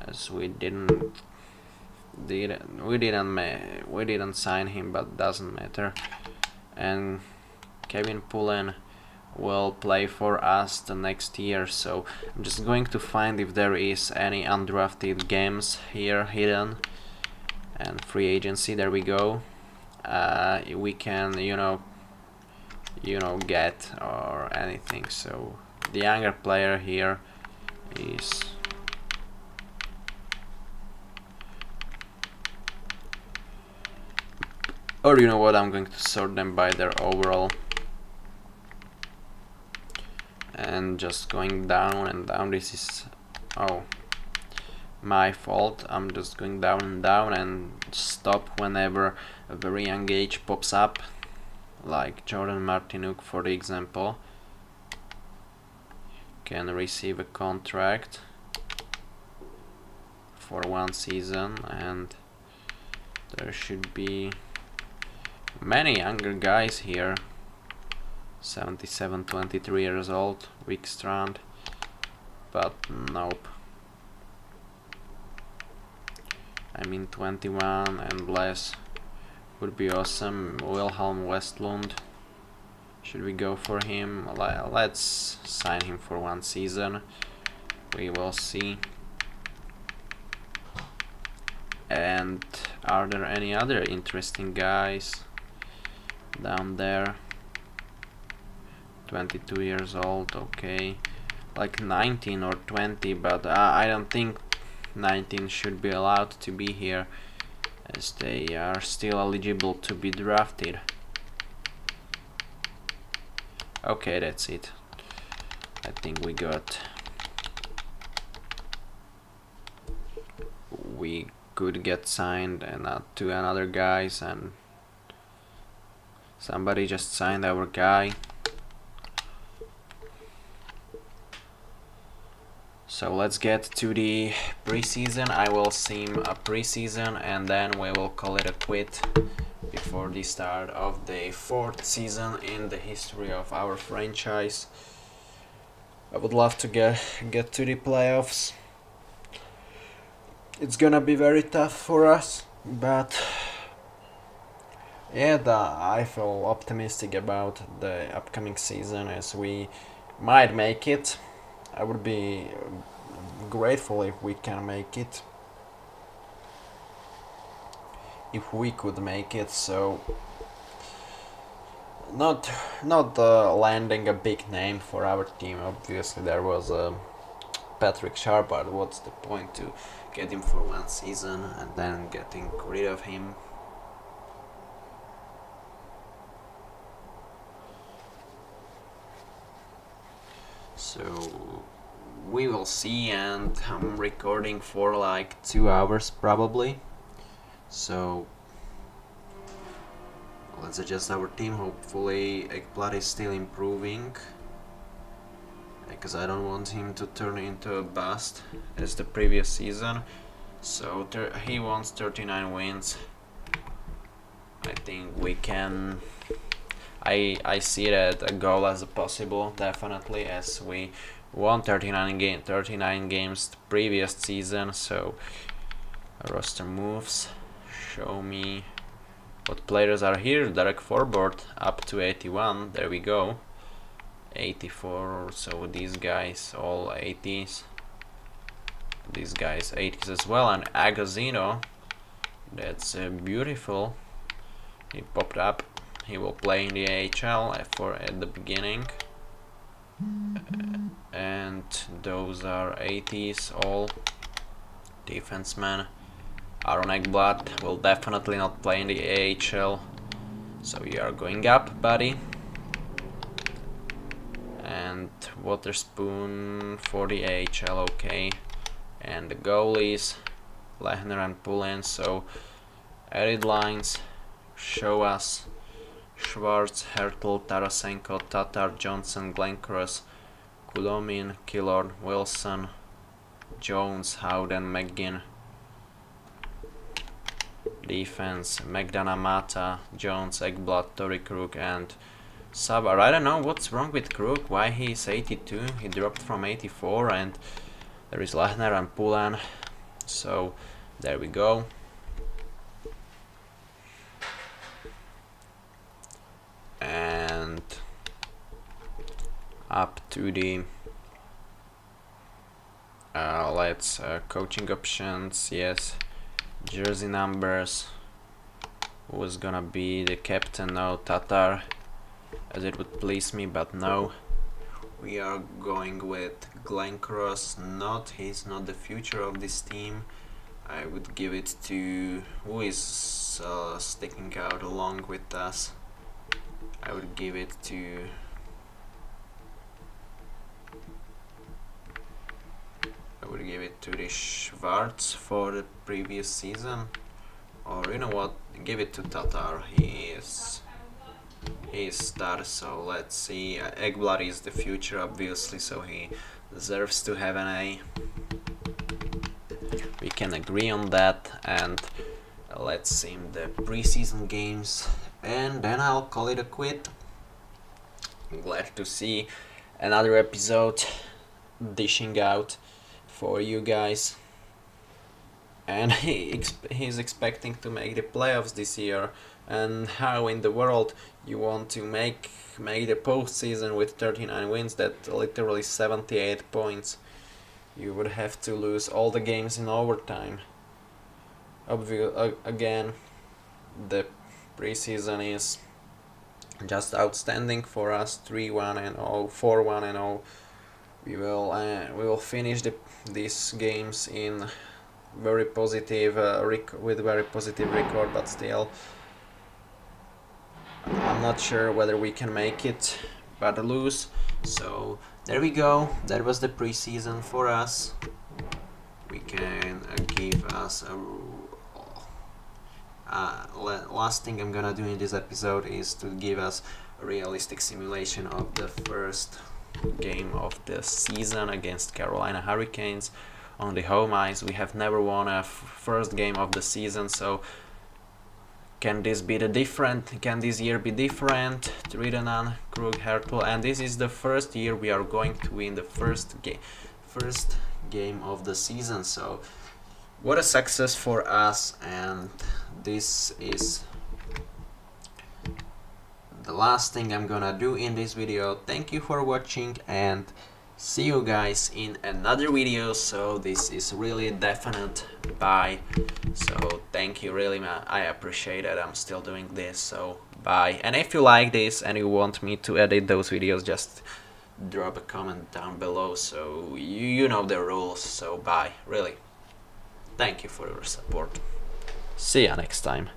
S1: As we didn't sign him, but doesn't matter. And Kevin Pullen will play for us the next year, so I'm just going to find if there is any undrafted games here hidden. And free agency, there we go. We can get or anything. So the younger player here is or you know what, I'm going to sort them by their overall and just going down and down. This is my fault. I'm just going down and down and stop whenever a very young age pops up, like Jordan Martinook for the example. Can receive a contract for 1 season, and there should be many younger guys here. 77, 23 years old, Wickstrand, but nope. I mean 21 and less would be awesome. Wilhelm Westlund, should we go for him? Let's sign him for 1 season. We will see. And are there any other interesting guys down there? 22 years old, okay. Like 19 or 20, but I don't think 19 should be allowed to be here, as they are still eligible to be drafted. Okay, that's it. I think we could get signed and to another guys, and somebody just signed our guy. So let's get to the preseason. I will sim a preseason and then we will call it a quit before the start of the 4th season in the history of our franchise. I would love to get to the playoffs. It's gonna be very tough for us, but yeah, I feel optimistic about the upcoming season, as we might make it. I would be grateful if we can make it. If we could make it, so not landing a big name for our team. Obviously, there was Patrick Sharp, but what's the point to get him for 1 season and then getting rid of him? So we will see, and I'm recording for like 2 hours probably. So let's adjust our team. Hopefully Ekblad is still improving, because I don't want him to turn into a bust as the previous season. So he wants 39 wins. I think we can. I see that a goal as a possible, definitely, as we won 39 games the previous season. So roster moves, show me what players are here. Derek Forbort up to 81, there we go. 84, so these guys all 80s. These guys 80s as well, and Agazino, that's beautiful. He popped up. He will play in the AHL at the beginning. And those are 80s all. Defenseman Aaron Ekblad will definitely not play in the AHL. So you are going up, buddy. and Waterspoon for the AHL, okay. And the goalies, Lehner and Pulin. So added lines show us Schwartz, Hertel, Tarasenko, Tatar, Johnson, Glencross, Kulomin, Killorn, Wilson, Jones, Howden, McGinn. Defense, McDonough, Mata, Jones, Ekblad, Tori Krug, and Sabar. I don't know what's wrong with Krug, why he's 82, he dropped from 84, and there is Lehner and Pulan. So there we go. And up to the let's coaching options. Yes, jersey numbers. Who's gonna be the captain? No, Tatar, as it would please me, but no. We are going with Glencross. He's not the future of this team. I would give it to who is sticking out along with us. I would give it to the Schwartz for the previous season, or you know what, give it to Tatar. He is star, so let's see. Ekblad is the future, obviously, so he deserves to have an A. We can agree on that, and let's see the preseason games, and then I'll call it a quit. I'm glad to see another episode dishing out for you guys, and he's expecting to make the playoffs this year. And how in the world you want to make the postseason with 39 wins? That literally 78 points. You would have to lose all the games in overtime. Again, the preseason is just outstanding for us. 3-1 and 0, 4-1 and 0. We will finish these games in very positive with very positive record, but still I'm not sure whether we can make it, but lose. So there we go. That was the preseason for us. We can give us a last thing I'm gonna do in this episode is to give us a realistic simulation of the first game of the season against Carolina Hurricanes on the home ice. We have never won a first game of the season, so can this be can this year be different? Tridanan, Krug, Hertel, and this is the first year we are going to win the first game of the season, so what a success for us. And this is the last thing I'm gonna do in this video. Thank you for watching, and see you guys in another video. So this is really a definite bye, so thank you, really, man. I appreciate it. I'm still doing this, so bye. And if you like this and you want me to edit those videos, just drop a comment down below, so you know the rules. So bye, really. Thank you for your support. See ya next time.